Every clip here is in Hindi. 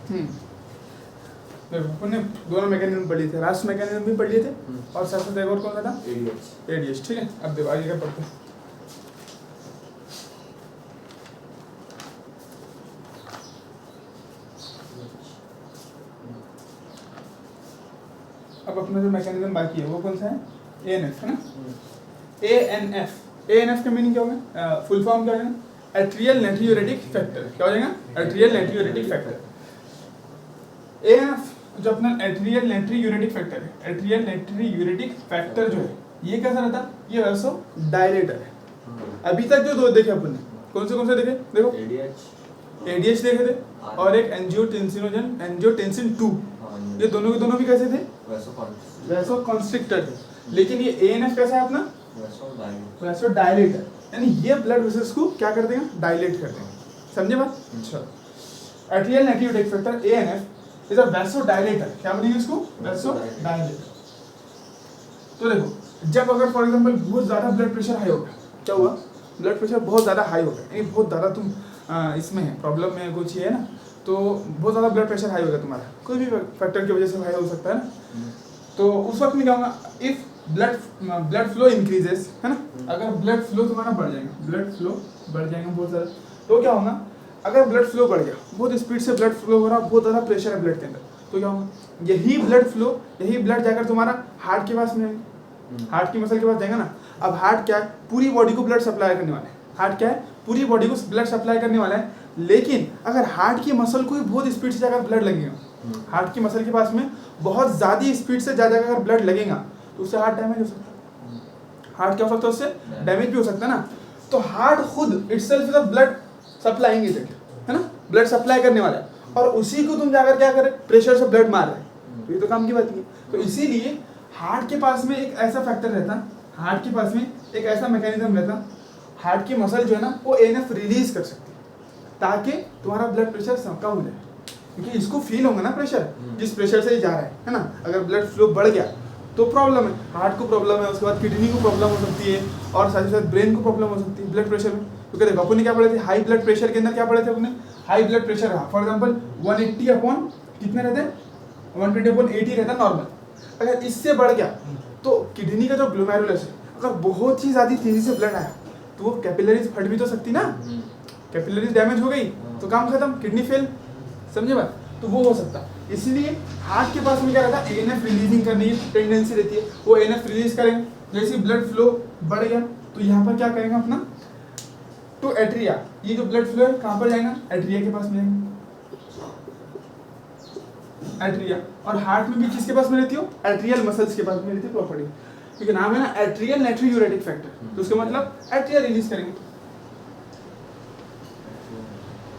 देखो अपने दोनों मैकेनिज्म पढ़ लिए थे, रास्ट मैकेनिज्म भी पढ़ लिए थे और साथ साथ एक और कौन सा था, एडीएच। ठीक है, अब देखो आगे क्या पढ़ते हैं। अब अपना जो मैकेनिज्म बाकी है वो कौन सा है, एएनएफ है ना। एएनएफ का मीनिंग क्या होगा, फुल फॉर्म क्या होगा, एट्रियल नाइट्रियोरेटिक फैक्टर। क्या हो जाएगा, एट्रियल नाइट्रियोरेटिक फैक्टर। एएनएफ जो अपना एट्रियल नाइट्रियोरेटिक फैक्टर है, एट्रियल नाइट्रियोरेटिक फैक्टर जो है ये कैसा रहता है, ये वैसो डायलेटर है। अभी तक जो दो देखे अपन ने, कौन से देखे, देखो एडीएच देखे थे और एक एंजियोटेंसिनोजन, एंजियोटेंसिन 2, ये दोनों के दोनों भी कैसे थे, वैसो कॉन्स्ट्रिक्टर थे। लेकिन ये एएनएफ कैसा है अपना, वैसो डायलेटर, यानी ये ब्लड वेसल्स को क्या कर देगा, डायलेट कर देगा। समझे बात। अच्छा, atrial natriuretic factor ANF is a vasodilator. क्या बोलेंगे इसको, वैसोडाइलेटर। तो देखो जब अगर फॉर एग्जांपल बहुत ज़्यादा ब्लड प्रेशर हाई हो गया, क्या हुआ, ब्लड प्रेशर बहुत ज़्यादा हाई हो गया, यानी बहुत ज़्यादा तुम इसमें है, प्रॉब्लम में कुछ है ना, तो बहुत ज़्यादा ब्लड प्रेशर हाई हो गया तुम्हारा, कोई भी फैक्टर की वजह से हाई हो सकता है ना। तो उस वक्त में क्या होगा, इफ ब्लड फ्लो इंक्रीजेस, है ना, अगर ब्लड फ्लो तुम्हारा बढ़ जाएगा, ब्लड फ्लो बढ़ जाएगा बहुत ज़्यादा, तो क्या होगा, अगर ब्लड फ्लो बढ़ गया, बहुत स्पीड से ब्लड फ्लो हो रहा, बहुत ज़्यादा प्रेशर है ब्लड के अंदर, तो क्या होगा, यही ब्लड जाकर तुम्हारा हार्ट के पास में आएगा, हार्ट की मसल के पास जाएगा ना। अब हार्ट क्या है, पूरी बॉडी को ब्लड सप्लाई करने वाला है, हार्ट क्या है, पूरी बॉडी को ब्लड सप्लाई करने वाला है। लेकिन अगर हार्ट की मसल को बहुत स्पीड से जाकर ब्लड लगेगा, हार्ट की मसल के पास में बहुत ज़्यादा स्पीड से ज़्यादा अगर ब्लड लगेगा तो उससे हार्ट डैमेज हो सकता है, हार्ट क्या हो सकता है, उससे डैमेज भी हो सकता है ना। तो हार्ट खुद itself is a blood supplying agent, है ना, ब्लड सप्लाई करने वाला है, और उसी को तुम जाकर क्या करे, प्रेशर से ब्लड मार रहे हैं, ये तो काम की बात नहीं है। तो इसीलिए हार्ट के पास में एक ऐसा फैक्टर रहता, हार्ट के पास में एक ऐसा मैकेनिज्म रहता, हार्ट की मसल जो है ना वो एएनएफ रिलीज कर सकती है ताकि तुम्हारा ब्लड प्रेशर कम हो जाए, क्योंकि इसको फील होगा ना प्रेशर, जिस प्रेशर से ये जा रहा है ना। अगर ब्लड फ्लो बढ़ गया तो प्रॉब्लम है, हार्ट को प्रॉब्लम है, उसके बाद किडनी को प्रॉब्लम हो सकती है, और साथ ही साथ ब्रेन को प्रॉब्लम हो सकती है ब्लड प्रेशर में। क्योंकि देखो अपन ने क्या पढ़े थे, हाई ब्लड प्रेशर के अंदर क्या पढ़े थे अपने, हाई ब्लड प्रेशर रहा फॉर एग्जाम्पल 180 अपॉन कितने रहते हैं, 120/80 रहता है नॉर्मल। अगर इससे बढ़ गया तो किडनी का जो ग्लोमेरुलस है, अगर बहुत ही ज़्यादा तेजी से ब्लड आया तो वो कैपिलरीज फट भी तो सकती ना, कैपिलरीज डैमेज हो गई तो काम खत्म, किडनी फेल, समझे बात। तो वो हो सकता है, इसलिए हार्ट के पास में क्या रहता है, एएनएफ रिलीजिंग करने की टेंडेंसी रहती है, वो एएनएफ रिलीज करेंगे। जैसे ब्लड फ्लो बढ़ गया तो यहाँ पर क्या करेंगे अपना, तो एट्रिया, ये जो ब्लड फ्लो है कहाँ पर जाएगा, एट्रिया के पास में जाएगा, एट्रिया। और हार्ट में भी किसके पास में रहती हो, एट्रियल मसल्स के पास में रहती है प्रॉपर्टी, क्योंकि नाम है ना एट्रियल नाइट्रियोरेटिक फैक्टर, तो उसका मतलब एट्रिया रिलीज करेंगे,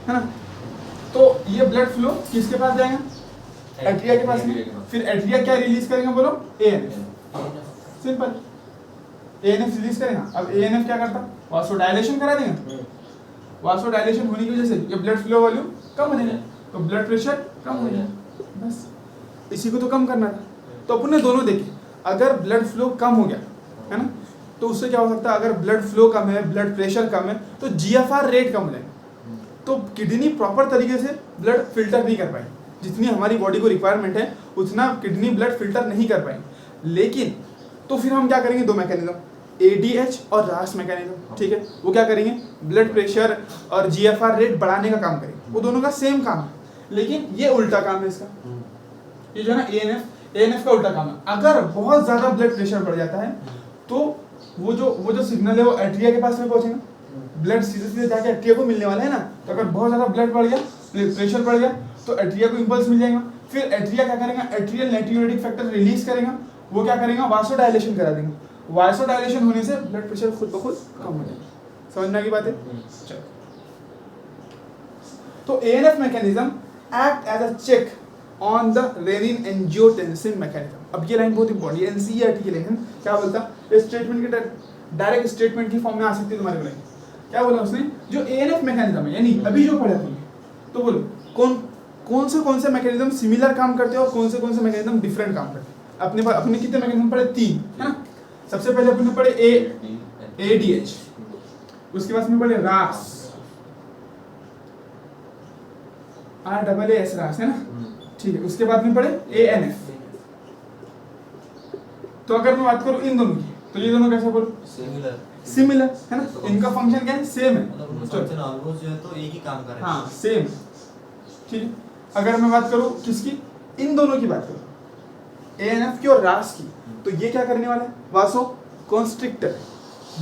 है ना। तो ये ब्लड फ्लो किसके पास जाएगा, एट्रिया के पास में, फिर एट्रिया क्या रिलीज करेगा बोलो, एएनएफ, सिंपल, एएनएफ रिलीज करेगा। अब एएनएफ क्या करता, वासोडाइलेशन करा देगा, वासोडाइलेशन होने की वजह से ये ब्लड फ्लो वॉल्यूम कम हो जाएगा, तो ब्लड प्रेशर कम हो जाएगा, बस इसी को तो कम करना था। तो अपन ने दोनों देखे, अगर ब्लड फ्लो कम हो गया है ना, तो उससे क्या हो सकता है, अगर ब्लड फ्लो कम है, ब्लड प्रेशर कम है, तो जीएफआर रेट कम हो जाएगा, तो किडनी प्रॉपर तरीके से ब्लड फिल्टर नहीं कर पाए, जितनी हमारी बॉडी को रिक्वायरमेंट है उतना किडनी ब्लड फिल्टर नहीं कर पाएंगे। लेकिन तो फिर हम क्या करेंगे, दो मैकेनिज्म, एडीएच और रास्ट मैकेनिज्म, ठीक है, वो क्या करेंगे, ब्लड प्रेशर और जीएफआर रेट बढ़ाने का काम करेंगे, वो दोनों का सेम काम है, लेकिन ये उल्टा काम है इसका, ये जो है ना एएनएफ का उल्टा काम है। अगर बहुत ज्यादा ब्लड प्रेशर बढ़ जाता है तो वो जो सिग्नल है वो एट्रिया के पास में पहुंचेगा, ब्लड सीधे सीधे जाके एट्रिया को मिलने वाला है ना। तो अगर बहुत ज्यादा ब्लड बढ़ गया, प्रेशर बढ़ गया, तो एट्रिया को इंपल्स मिल जाएगा, फिर एट्रिया क्या करेगा, एट्रियल नाइट्रियोरेटिक फैक्टर रिलीज करेगा, वो क्या करेगा, वासोडाइलेशन करा देंगे, वासोडाइलेशन होने से ब्लड प्रेशर खुद ब खुद कम हो जाएगा। समझने की बात है। चलो, तो ANF mechanism act as a check on the renin angiotensin mechanism. अब ये लाइन बहुत इंपॉर्टेंट है, एनसीईआरटी की लाइन, क्या बोलता है, स्टेटमेंट के डायरेक्ट स्टेटमेंट की फॉर्म में आ सकती है तुम्हारे लाइन। क्या बोला उसने, जो एएनएफ मैकेनिज्म है, यानी अभी जो पढ़ा तुमने, तो बोलो कौन से मैकेनिज्म सिमिलर काम करते हैं और कौन से मैकेनिज्म डिफरेंट काम करते हैं। अपने कितने मैकेनिज्म पढ़े, 3, है ना। सबसे पहले अपने पढ़े एडीएच, उसके बाद में पढ़े रास, RAAS रास है ना, ठीक है। उसके बाद में पढ़े ANF। तो अगर मैं बात करूं इन दोनों की, तो ये दोनों कैसे बोलो? सिमिलर है ना, इनका फंक्शन क्या है? सेम है, फंक्शन ऑलमोस्ट जो है तो एक ही काम कर रहे हैं। हाँ सेम, ठीक है। अगर मैं बात करूं किसकी, इन दोनों की बात करूं, ANF की और RAS की, तो ये क्या करने वाला है? वासो कंस्ट्रिक्टर,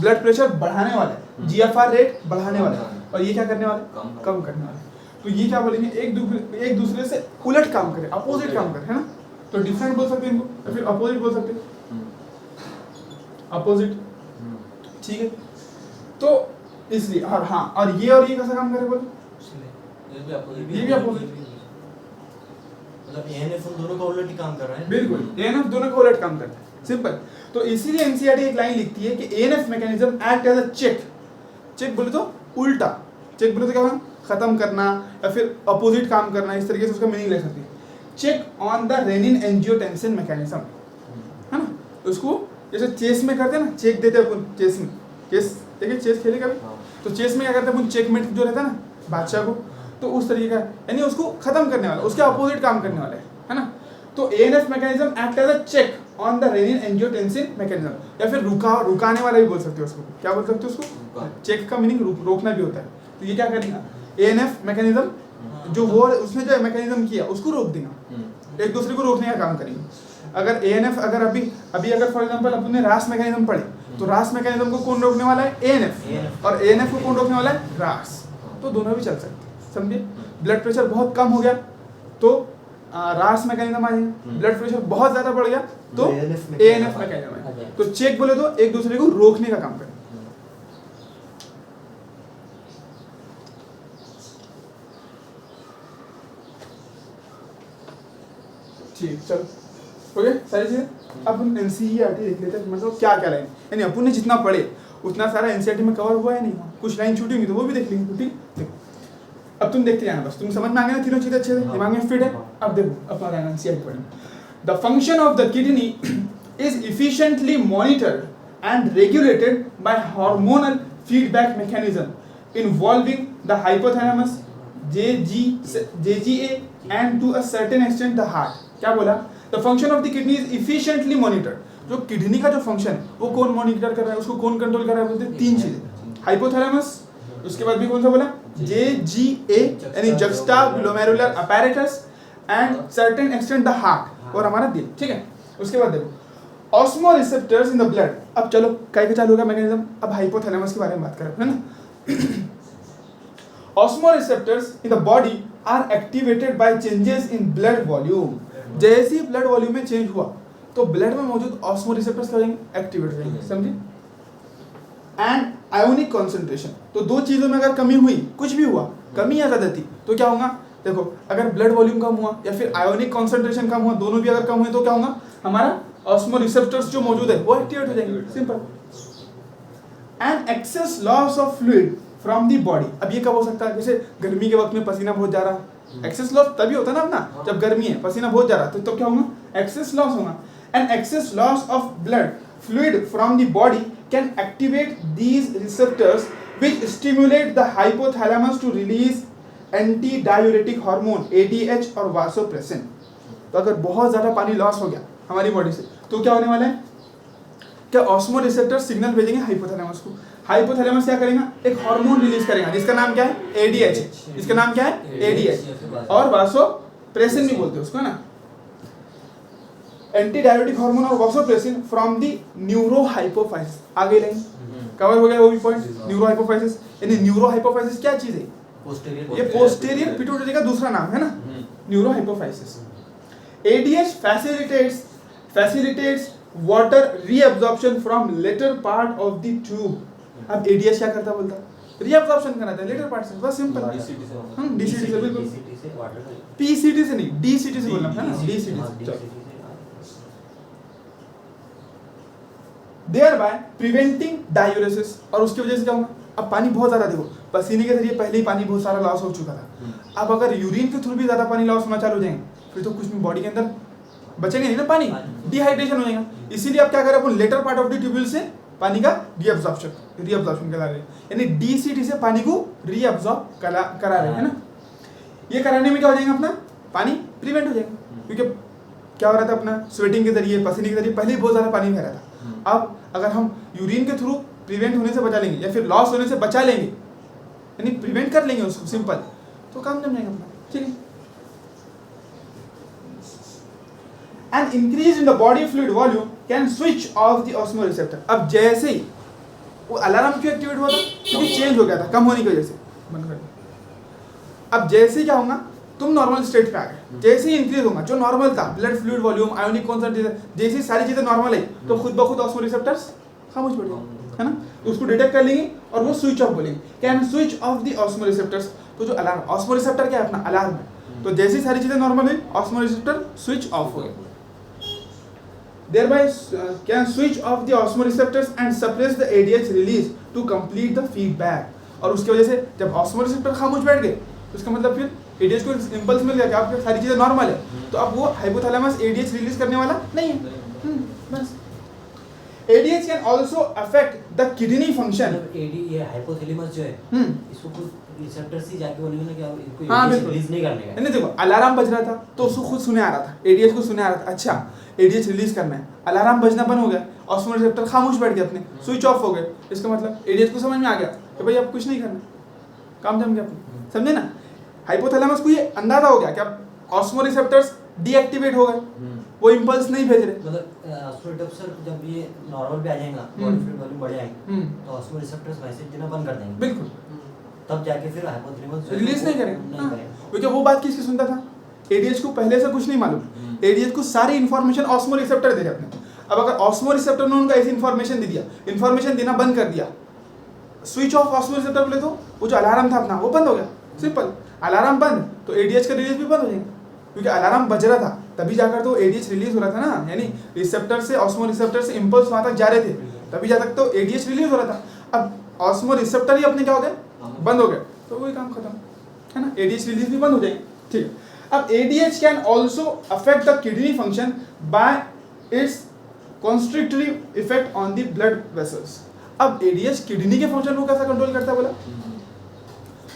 ब्लड प्रेशर बढ़ाने वाला है, GFR रेट बढ़ाने वाला है, और ये क्या करने वाला है? कम करने वाला है। तो ये क्या बोलेंगे? एक दूसरे से उलट काम करे, अपोजिट काम करे, है ना। तो डिफरेंट बोल सकते हैं इनको, या फिर अपोजिट बोल सकते हैं, अपोजिट, ठीक है। तो इसलिए, और हाँ, और ये कैसा काम करे बोलो? ये भी अपोजिट, मतलब ANF उन दोनों का उलट ही काम कर रहा है। बिल्कुल, ANF दोनों का उलट काम करता है, सिंपल। तो इसीलिए NCERT एक लाइन लिखती है कि ANF mechanism act as a check बोले तो उल्टा, चेक बोले तो क्या होगा? खत्म करना, या फिर अपोजिट काम करना, इस तरीके से उसका मीनिंग ले सकती है। Check on the renin angiotensin mechanism, है ना। उसको जैसे चेस में करते हैं ना, चेक देते हैं अपन चेस में, चेस देखिए, चेस खेले कभी? तो चेस में क्या करते हैं अपन? चेकमेट जो रहता है ना बादशाह को, तो उस तरीके का, यानी उसको खत्म करने वाला, उसके अपोजिट काम करने वाला है ना। तो ANF mechanism act as a check on the renin angiotensin mechanism, या फिर रुकाने वाला भी बोल सकते हो उसको। क्या बोल सकते हो उसको? चेक का मीनिंग रोकना भी होता है। तो ये क्या करेगा? ANF मैकेनिज्म जो वो उसने जो मैकेनिज्म किया उसको रोक देगा, एक दूसरे को रोकने का काम करेंगे। अगर ANF, अगर अभी अगर फॉर एग्जांपल अपने RAS मैकेनिज्म पढ़े, तो RAS मैकेनिज्म को कौन रोकने वाला है? ANF, और ANF को कौन रोकने वाला है? RAS। तो दोनों भी चल सकते हैं, समझे। ब्लड प्रेशर बहुत कम हो गया तो RAS मैकेनिज्म आ जाएगा, ब्लड प्रेशर बहुत ज्यादा बढ़ गया तो ANF मैकेनिज्म आएगा। तो चेक बोले तो एक दूसरे को रोकने का काम करें। ठीक, चलो हो गया सारी चीजें। अब हम NCERT देख लेते हैं, मतलब क्या क्या लाइन, यानी अपन ने जितना पढ़े उतना सारा NCERT में कवर हुआ है नहीं, कुछ लाइन छूटी हुई तो वो भी देख लेंगे, ठीक। देखो अब तुम देखते जाना, बस तुम समझ में आ गया ना, तीनों चीजें अच्छे से दिमाग में फिट है। अब देखो अपना लाइन NCERT पढ़ेंगे। The function of the kidney is efficiently monitored and regulated by hormonal feedback mechanism involving the hypothalamus, JGA and to a certain extent the heart। क्या बोला? The function of the kidney is efficiently monitored। जो किडनी का जो फंक्शन है वो कौन मॉनिटर कर रहा है, उसको कौन कंट्रोल कर रहा है? बोलते हैं तीन चीजें, हाइपोथैलेमस, उसके बाद भी कौन सा बोला? JGA यानी जुक्स्टाग्लोमेरुलर apparatus and certain extent the heart, और हमारा दिल, ठीक है। उसके बाद देखो ऑस्मोरिसेप्टर्स इन द ब्लड। अब चलो क्या चालू होगा मैकेनिज्म, अब हाइपोथैलेमस के बारे में बात करें, है ना। Osmoreceptors in the body are activated by changes in blood volume। जैसे ही ब्लड वॉल्यूम में चेंज हुआ तो ब्लड में मौजूद ऑस्मोरिसेप्टर्स क्या होंगे? एक्टिवेट हो जाएंगे, समझे। एंड आयोनिक कंसंट्रेशन, तो दो चीजों में अगर कमी हुई, कुछ भी हुआ, कमी या ज्यादती, तो क्या होगा? देखो अगर ब्लड वॉल्यूम कम हुआ या फिर आयोनिक कंसंट्रेशन कम हुआ, दोनों भी अगर कम हुए तो क्या होगा? हमारा ऑस्मोरिसेप्टर्स जो मौजूद है वो एक्टिवेट हो जाएंगे, simple. And excess loss of fluid from the body. अब ये कब हो सकता है? जैसे गर्मी के वक्त में पसीना बहुत जा रहा, एक्सेस लॉस तभी होता है ना अपना, जब गर्मी है, पसीना बहुत जा रहा, तो क्या होगा? एक्सेस लॉस होगा। And excess loss of blood fluid from the body can activate these receptors which stimulate the hypothalamus to release anti diuretic hormone ADH और वासोप्रेसिन। तो अगर बहुत ज्यादा पानी लॉस हो गया हमारी बॉडी से तो क्या होने वाला है? क्या ऑस्मोरिसेप्टर सिग्नल भेजेंगे हाइपोथैलेमस को, हाइपोथैलेमस क्या करेगा? एक हार्मोन रिलीज करेगा जिसका नाम क्या है? ADH। इसका नाम क्या है? ADH, और वासोप्रेसिन भी बोलते हैं उसको, है ना। एंटी डायरेटिक हार्मोन और वासोप्रेसिन फ्रॉम द न्यूरोहाइपोफाइसिस। आगे लाइन कवर हो गया वो भी पॉइंट। न्यूरोहाइपोफाइसिस यानी न्यूरोहाइपोफाइसिस क्या चीज है? ये पोस्टीरियर पिट्यूटरी का दूसरा नाम है ना, neurohypophysis. ADH facilitates water reabsorption from later part of the tube। अब ADH क्या करता बोलता? रीअब्जॉर्प्शन कराता है लेटर पार्ट से, बस सिंपल। हम DCT से, बिल्कुल PCT से नहीं, DCT से बोलना है ना, DCT से। Thereby preventing diuresis, और उसकी वजह से क्या होगा? अब पानी बहुत ज्यादा, देखो पसीने के जरिए पहले ही पानी बहुत सारा लॉस हो चुका था, अब अगर यूरिन के थ्रू भी ज्यादा पानी लॉस होना चालू हो जाएंगे फिर तो कुछ भी बॉडी के अंदर बचेंगे नहीं ना, पानी डिहाइड्रेशन हो जाएगा। इसीलिए अब क्या करें अपन? Later part of the tubule से पानी का रीअब्जॉर्प्शन करा रहे हैं, यानी DCT से पानी को रीअब्जॉर्ब करा रहे हैं ना। ये कराने में क्या हो जाएगा अपना पानी प्रिवेंट हो जाएगा, क्योंकि क्या हो रहा था अपना स्वेटिंग के जरिए पसीने के जरिए पहले ही बहुत ज़्यादा पानी बह रहा था। अब अगर हम यूरिन के थ्रू प्रिवेंट होने से बचा लेंगे या फिर लॉस होने से बचा लेंगे, यानी प्रिवेंट कर लेंगे उसको सिंपल, तो काम जम जाएगा अपना। ठीक है, an increase in the body fluid volume can switch off the osmoreceptor. अब जैसे ही वो अलार्म क्यों एक्टिवेट हुआ था, क्योंकि चेंज हो गया था कम होने की वजह से, बंद कर दिया। अब जैसे ही क्या होगा, तुम नॉर्मल स्टेट पे आ गए, जैसे ही इंक्रीज होगा जो नॉर्मल था blood fluid volume ionic concentration, जैसे ही सारी चीजें नॉर्मल है तो खुद ब खुद ऑस्मोरिसेप्टर्स खामोश पड़ जाएंगे, है ना, तो उसको डिटेक्ट कर लेंगे और वो स्विच ऑफ बोलेंगे, कैन स्विच ऑफ द ऑस्मोरिसेप्टर्स। तो जो अलार्म, ऑस्मोरिसेप्टर क्या है अपना अलार्म है, तो जैसे ही सारी चीजें नॉर्मल है ऑस्मोरिसेप्टर स्विच ऑफ हो गए, thereby can switch off the osmoreceptors and suppress the ADH release to complete the feedback। और उसकी वजह से जब ऑस्मोरिसेप्टर खामोश बैठ गए तो इसका मतलब फिर ADH को इंपल्स मिल गया कि आपकी सारी चीजें नॉर्मल है, तो अब वो हाइपोथैलेमस ADH रिलीज करने वाला नहीं है। बस ADH can also affect the kidney function। ये हाइपोथैलेमस जो है इसको कुछ रिसेप्टर से जाके बोलेंगे ना कि अब इनको हाँ, ADH रिलीज नहीं करने का। नहीं देखो, अलार्म बज रहा था तो उसको खुद सुने आ रहा था, ADH को सुने आ रहा था, अच्छा ADH रिलीज करना है, अलार्म बजना बंद हो गया, ऑस्मोरिसेप्टर खामोश बैठ गए अपने, स्विच ऑफ हो गए, इसका मतलब ADH को समझ में आ गया कि भाई अब कुछ नहीं करना, काम जम गया अपने, समझे ना। हाइपोथैलेमस को ये अंदाजा हो गया कि अब ऑस्मोरिसेप्टर्स डीएक्टिवेट हो गए, वो इंपल्स नहीं भेज रहे, मतलब ऑस्मोरिसेप्टर जब ये नॉर्मल पे आ जाएगा, बॉडी फ्लूइड वॉल्यूम बढ़ जाएगा, तो ऑस्मोरिसेप्टर्स मैसेज देना बंद कर देंगे, बिल्कुल, तब जाके फिर हाइपोथैलेमस रिलीज नहीं करेंगे। क्योंकि वो बात किसकी सुनता था, ADH को पहले से कुछ नहीं मालूम, ADH को सारी इन्फॉर्मेशन ऑस्मोरिसेप्टर दे रहे अपने। अब अगर ऑस्मोरिसेप्टर ने उनको ऐसी इन्फॉर्मेशन दे दिया, इन्फॉर्मेशन देना बंद कर दिया, स्विच ऑफ ऑस्मोरिसेप्टर बोले तो वो जो अलार्म था अपना वो बंद हो गया, सिंपल, अलार्म बंद तो ADH का रिलीज भी बंद हो जाएगा, क्योंकि अलार्म बज रहा था तभी जाकर तो ADH रिलीज हो रहा था ना, यानी रिसेप्टर से ऑस्मोरिसेप्टर से इंपल्स वहां तक जा रहे थे तभी जा तक तो ADH रिलीज हो रहा था। अब ऑस्मोरिसेप्टर ही अपने क्या हो गए, बंद हो गए, तो वही काम खत्म, है ना, ADH रिलीज भी बंद हो जाएगी। ठीक है, अब ADH can also affect the kidney function by it's constrictory effect on the blood vessels. अब ADH किडनी के फंक्शन को कैसा कंट्रोल करता है बोला,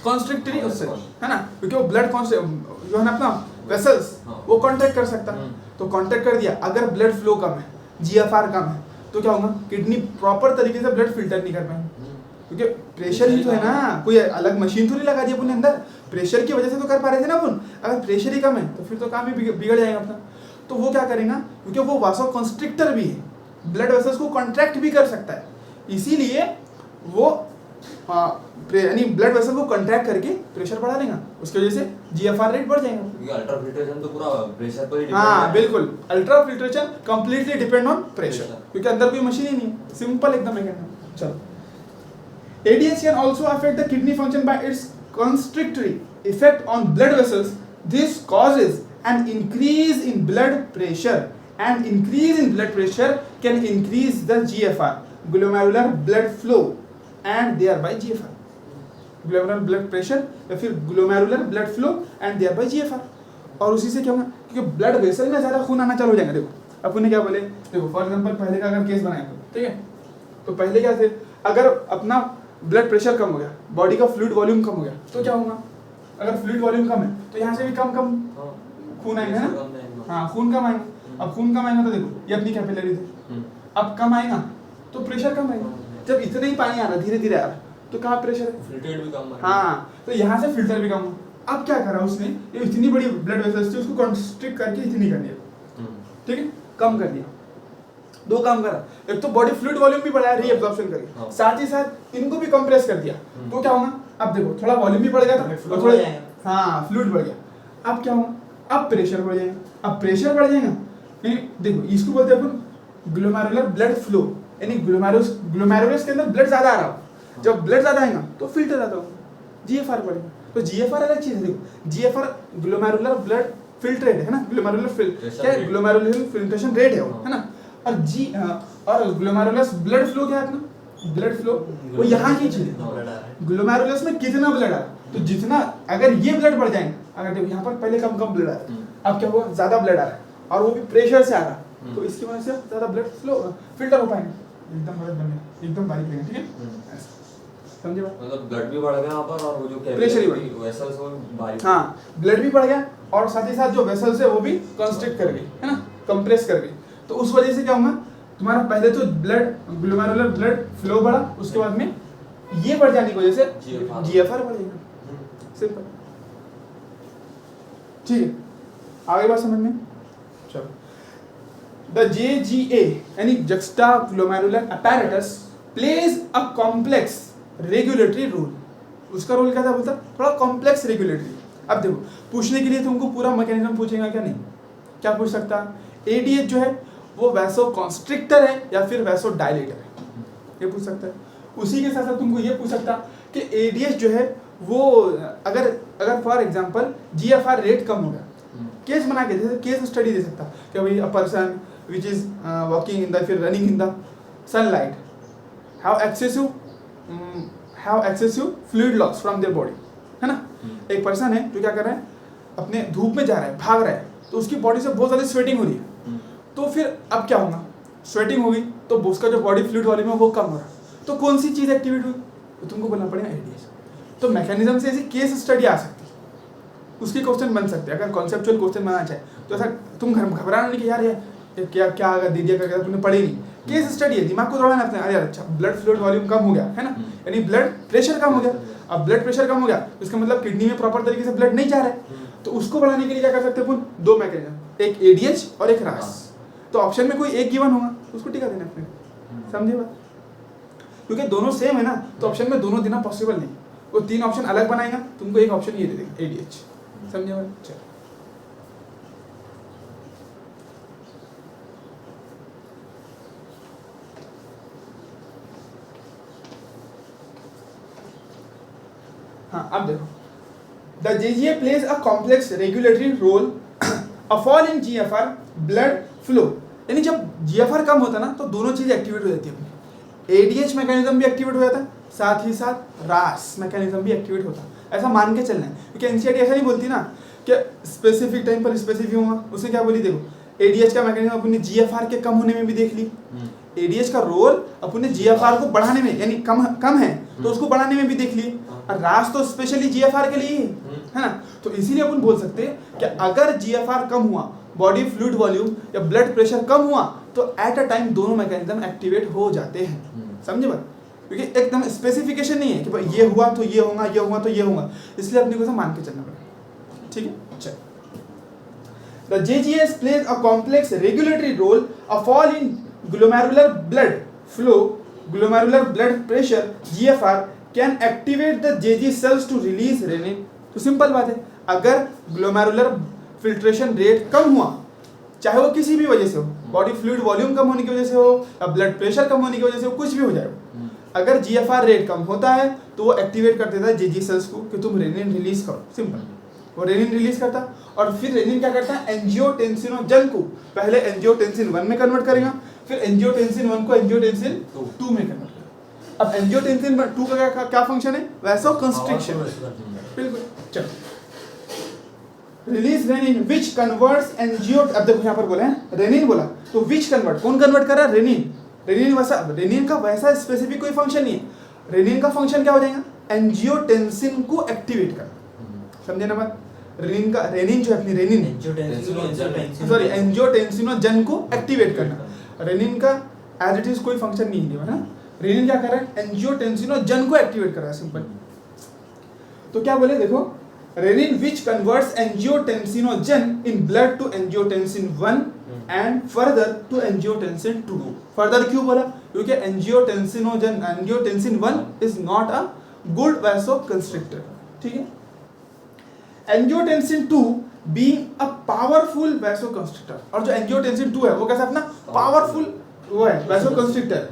कॉन्स्ट्रिक्टरी उससे, है ना, क्योंकि वो ब्लड जो है ना अपना वेसल्स वो कॉन्ट्रैक्ट कर सकता है, तो कॉन्ट्रैक्ट कर दिया, अगर ब्लड फ्लो कम है, GFR कम है, तो क्या होगा, किडनी प्रॉपर तरीके से ब्लड फिल्टर नहीं कर पाएंगे, क्योंकि प्रेशर ही तो है ना, कोई अलग मशीन थोड़ी लगा दी अपन ने अंदर, प्रेशर की वजह से तो कर पा रहे थे ना अपन, अगर प्रेशर ही कम है तो फिर तो काम ही बिगड़ जाएगा अपना। तो वो क्या करेगा, क्योंकि वो वासो कंस्ट्रिक्टर भी है, ब्लड वेसल्स को कॉन्ट्रैक्ट भी कर सकता है, इसीलिए वो यानी ब्लड वेसल को कॉन्ट्रैक्ट करके प्रेशर बढ़ा लेगा, उसकी वजह से GFR रेट बढ़ जाएगा, क्योंकि अल्ट्रा फिल्ट्रेशन तो पूरा प्रेशर पर ही डिपेंड हाँ है। बिल्कुल, ultra filtration completely depend on pressure, क्योंकि अंदर कोई मशीन ही नहीं है, सिंपल एकदम है कहना। चलो, ADH can also affect the kidney function by its constrictory effect on blood vessels. This causes an increase in blood pressure, and increase in blood pressure can increase the GFR, glomerular blood flow, and thereby GFR. Glomerular blood pressure या फिर glomerular blood flow and thereby GFR। और उसी से क्या होगा, क्योंकि ब्लड वेसल में ज़्यादा खून आना चालू हो जाएगा। देखो अपन ने क्या बोले, देखो फॉर एग्जांपल पहले का अगर केस बनाया ठीक है, तो पहले क्या थे, अगर अपना ब्लड प्रेशर कम हो गया, बॉडी का फ्लूइड वॉल्यूम कम हो गया, तो क्या होगा, अगर फ्लूइड वॉल्यूम कम है तो यहाँ से भी कम खून आएगा ना, हाँ खून कम आएगा। अब खून कम आएगा तो देखो ये अपनी कैपिलरी थी, अब कम आएगा तो प्रेशर कम आएगा, जब इतना ही पानी आ रहा धीरे धीरे आ रहा तो कहाँ प्रेशर है, फिल्ट्रेट भी कम है, हाँ तो यहाँ से फिल्टर भी कम हो। अब क्या करा उसने, ये इतनी बड़ी ब्लड वेसल्स थी उसको कॉन्स्ट्रिक्ट करके इतनी कर दिया, ठीक है, कम कर दिया। दो काम करा, एक तो बॉडी फ्लूइड वॉल्यूम भी बढ़ाया रीअब्जॉर्प्शन करके, साथ ही साथ इनको भी कंप्रेस कर दिया, तो क्या होगा, अब देखो थोड़ा वॉल्यूम भी बढ़ गया था और थोड़ा हाँ फ्लूइड बढ़ गया। अब क्या होगा, अब प्रेशर बढ़ जाएगा, अब प्रेशर बढ़ जाएगा, यानी देखो इसको बोलते हैं अपन ग्लोमेरुलर ब्लड फ्लो, यानी ग्लोमेरुलस के अंदर ब्लड ज्यादा आ रहा हो, जब ब्लड ज्यादा आएगा तो फिल्टर ज्यादा होगा, GFR बढ़ेगा। तो GFR अलग चीज है, देखो GFR ग्लोमेरुलर ब्लड फिल्ट्रेट है ना, ग्लोमेरुलर क्या है, ग्लोमेरुलर फिल्ट्रेशन रेट है वो, है ना, और ग्लोमेरुलस ब्लड फ्लो क्या है अपना, ब्लड फ्लो वो यहाँ की चीज है, ग्लोमेरुलस में कितना ब्लड आ रहा है, तो जितना अगर ये ब्लड बढ़ जाएंगे, अगर देखो यहाँ पर पहले कम ब्लड आ रहा है, अब क्या हुआ ज्यादा ब्लड आ रहा है और वो भी प्रेशर से आ रहा है, तो इसकी वजह से ज्यादा ब्लड फ्लो फिल्टर हो पाएंगे, एकदम मदद बन गया, एकदम बारीक लगेगा, ठीक है। समझे बात? मतलब ब्लड भी बढ़ गया यहाँ पर और वो जो प्रेशर ही बढ़ गया। वेसल्स वो भारी। हाँ, ब्लड भी बढ़ गया और साथ ही साथ जो वेसल्स है वो भी कंस्ट्रिक्ट कर गई, है ना, कंप्रेस कर गई। तो उस वजह से क्या होगा, तुम्हारा पहले तो ब्लड ग्लोमेरुलर ब्लड फ्लो बढ़ा, उसके बाद में ये बढ़ जाने की वजह से जीएफआर बढ़ेगा। सिंपल, ठीक है, आगे बात समझ में? चलो, द JGA यानी juxta glomerular apparatus plays a complex regulatory role। उसका रोल क्या था बोलता, थोड़ा कॉम्प्लेक्स रेगुलेटरी। अब देखो, पूछने के लिए तुमको पूरा मैकेनिज्म पूछेगा क्या? नहीं, क्या पूछ सकता, ADH जो है वो वैसो कॉन्स्ट्रिक्टर है या फिर वैसो डायलेटर है, ये पूछ सकता है। उसी के साथ साथ तुमको ये पूछ सकता कि ADH जो है वो अगर फॉर एग्जांपल GFR रेट कम हो गया, केस बना के जैसे केस स्टडी दे सकता कि भाई a person which is walking in the फिर running in the sunlight have excessive fluid loss from their body, है ना। एक पर्सन है जो क्या कर रहा है, अपने धूप में जा रहा है, भाग रहा है, तो उसकी बॉडी से बहुत ज़्यादा स्वेटिंग हो रही है। तो फिर अब क्या होगा, स्वेटिंग होगी तो उसका जो बॉडी फ्लूइड वॉल्यूम है वो कम हो रहा है, तो कौन सी चीज़ एक्टिवेट हुई, तो तुमको बोलना पड़ेगा ADH। तो मैकेनिज्म से ऐसी केस स्टडी आ सकती है, उसके क्वेश्चन बन सकते हैं। अगर कॉन्सेप्चुअल क्वेश्चन बनाना चाहे तो ऐसा तुम घबराना नहीं कि यार ये क्या अगर दे दिया करके तुमने पढ़ी नहीं, केस स्टडी है, दिमाग को दौड़ाना अपने, अरे अच्छा ब्लड फ्लूइड वॉल्यूम कम हो गया, है ना, यानी ब्लड प्रेशर कम हो गया। अब ब्लड प्रेशर कम हो गया तो इसका मतलब किडनी में प्रॉपर तरीके से ब्लड नहीं जा रहा है, तो उसको बढ़ाने के लिए क्या कर सकते हैं अपन, दो मैकेनिज्म, एक ADH और एक RAS। तो ऑप्शन में कोई एक गिवन होगा, उसको टिका देना अपने, समझे बात? क्योंकि दोनों सेम है ना, तो ऑप्शन में दोनों देना पॉसिबल नहीं, वो तीन ऑप्शन अलग बनाएगा, तुमको एक ऑप्शन ये दे देगा ADH, समझे बात? चलो, हाँ अब देखो, the JGA plays a complex regulatory role, a fall in GFR, blood flow, यानी जब GFR कम होता ना तो दोनों चीज़ एक्टिवेट हो जाती है अपनी, ADH मैकेनिज्म भी एक्टिवेट हो जाता, साथ ही साथ RAS मैकेनिज्म भी एक्टिवेट होता, ऐसा मान के चलना है। क्योंकि NCERT ऐसा नहीं बोलती ना कि स्पेसिफिक टाइम पर स्पेसिफिक होगा, उसने क्या बोली, देखो ADH का मैकेनिज्म अपने GFR के कम होने में भी देख ली, ADH का रोल अपने GFR को बढ़ाने में, यानी कम है तो उसको बढ़ाने में भी देख ली, और RAS तो स्पेशली GFR के लिए है ना। तो इसीलिए अपन बोल सकते हैं कि अगर GFR कम हुआ, बॉडी फ्लूइड वॉल्यूम या ब्लड प्रेशर कम हुआ, तो एट अ टाइम दोनों मैकेनिज्म एक्टिवेट हो जाते हैं, समझे बात? क्योंकि एकदम स्पेसिफिकेशन नहीं है कि भाई ये हुआ तो ये होगा, ये हुआ तो ये होगा, इसलिए अपने को सब मान के चलना पड़ेगा, ठीक है। चल, the JGS plays a complex regulatory role, a fall in glomerular blood flow, glomerular blood pressure, GFR can activate the JG cells to release renin। तो सिंपल बात है, अगर ग्लोमेरुलर फिल्ट्रेशन रेट कम हुआ, चाहे वो किसी भी वजह से हो, बॉडी फ्लूइड वॉल्यूम कम होने की वजह से हो या ब्लड प्रेशर कम होने की वजह से हो, कुछ भी हो जाए, अगर GFR रेट कम होता है तो वो एक्टिवेट कर देता है JG सेल्स को कि तुम रेनिन रिलीज करो, सिंपल। वो रेनिन रिलीज करता और फिर रेनिन क्या करता है, एंजियोटेंसिनोजन को पहले एंजियोटेंसिन 1 में कन्वर्ट करेगा, फिर एंजियोटेंसिन 1 को एंजियोटेंसिन 2 में कन्वर्ट करेगा। अब एंजियोटेंसिन 2 का क्या फंक्शन है, वैसो कंस्ट्रिक्शन, बिल्कुल। चलो, release renin which converts angio, अब देखो यहाँ पर बोला है रेनिन बोला, तो विच कन्वर्ट, कौन कन्वर्ट कर रहा है, रेनिन। रेनिन का वैसा स्पेसिफिक कोई फंक्शन नहीं है, रेनिन का फंक्शन क्या हो जाएगा, एंजियोटेंसिन को एक्टिवेट करना, समझे ना बात? रेनिन जो है अपनी रेनिन एंजियोटेंसिनोजन को एक्टिवेट करना, रेनिन का एज इट इज कोई फंक्शन नहीं है ना, रेनिन क्या कर रहा है, एंजियोटेंसिनोजन को एक्टिवेट कर रहा है, सिंपल। तो क्या बोले, देखो renin which converts angiotensinogen in blood to angiotensin 1 and further to angiotensin 2। Further क्यों बोला, क्योंकि angiotensin 1 is not a good vasoconstrictor, ठीक है। Angiotensin 2 being a powerful vasoconstrictor, और जो एंजियोटेंसिन 2 है वो कैसा अपना पावरफुल वो है vasoconstrictor,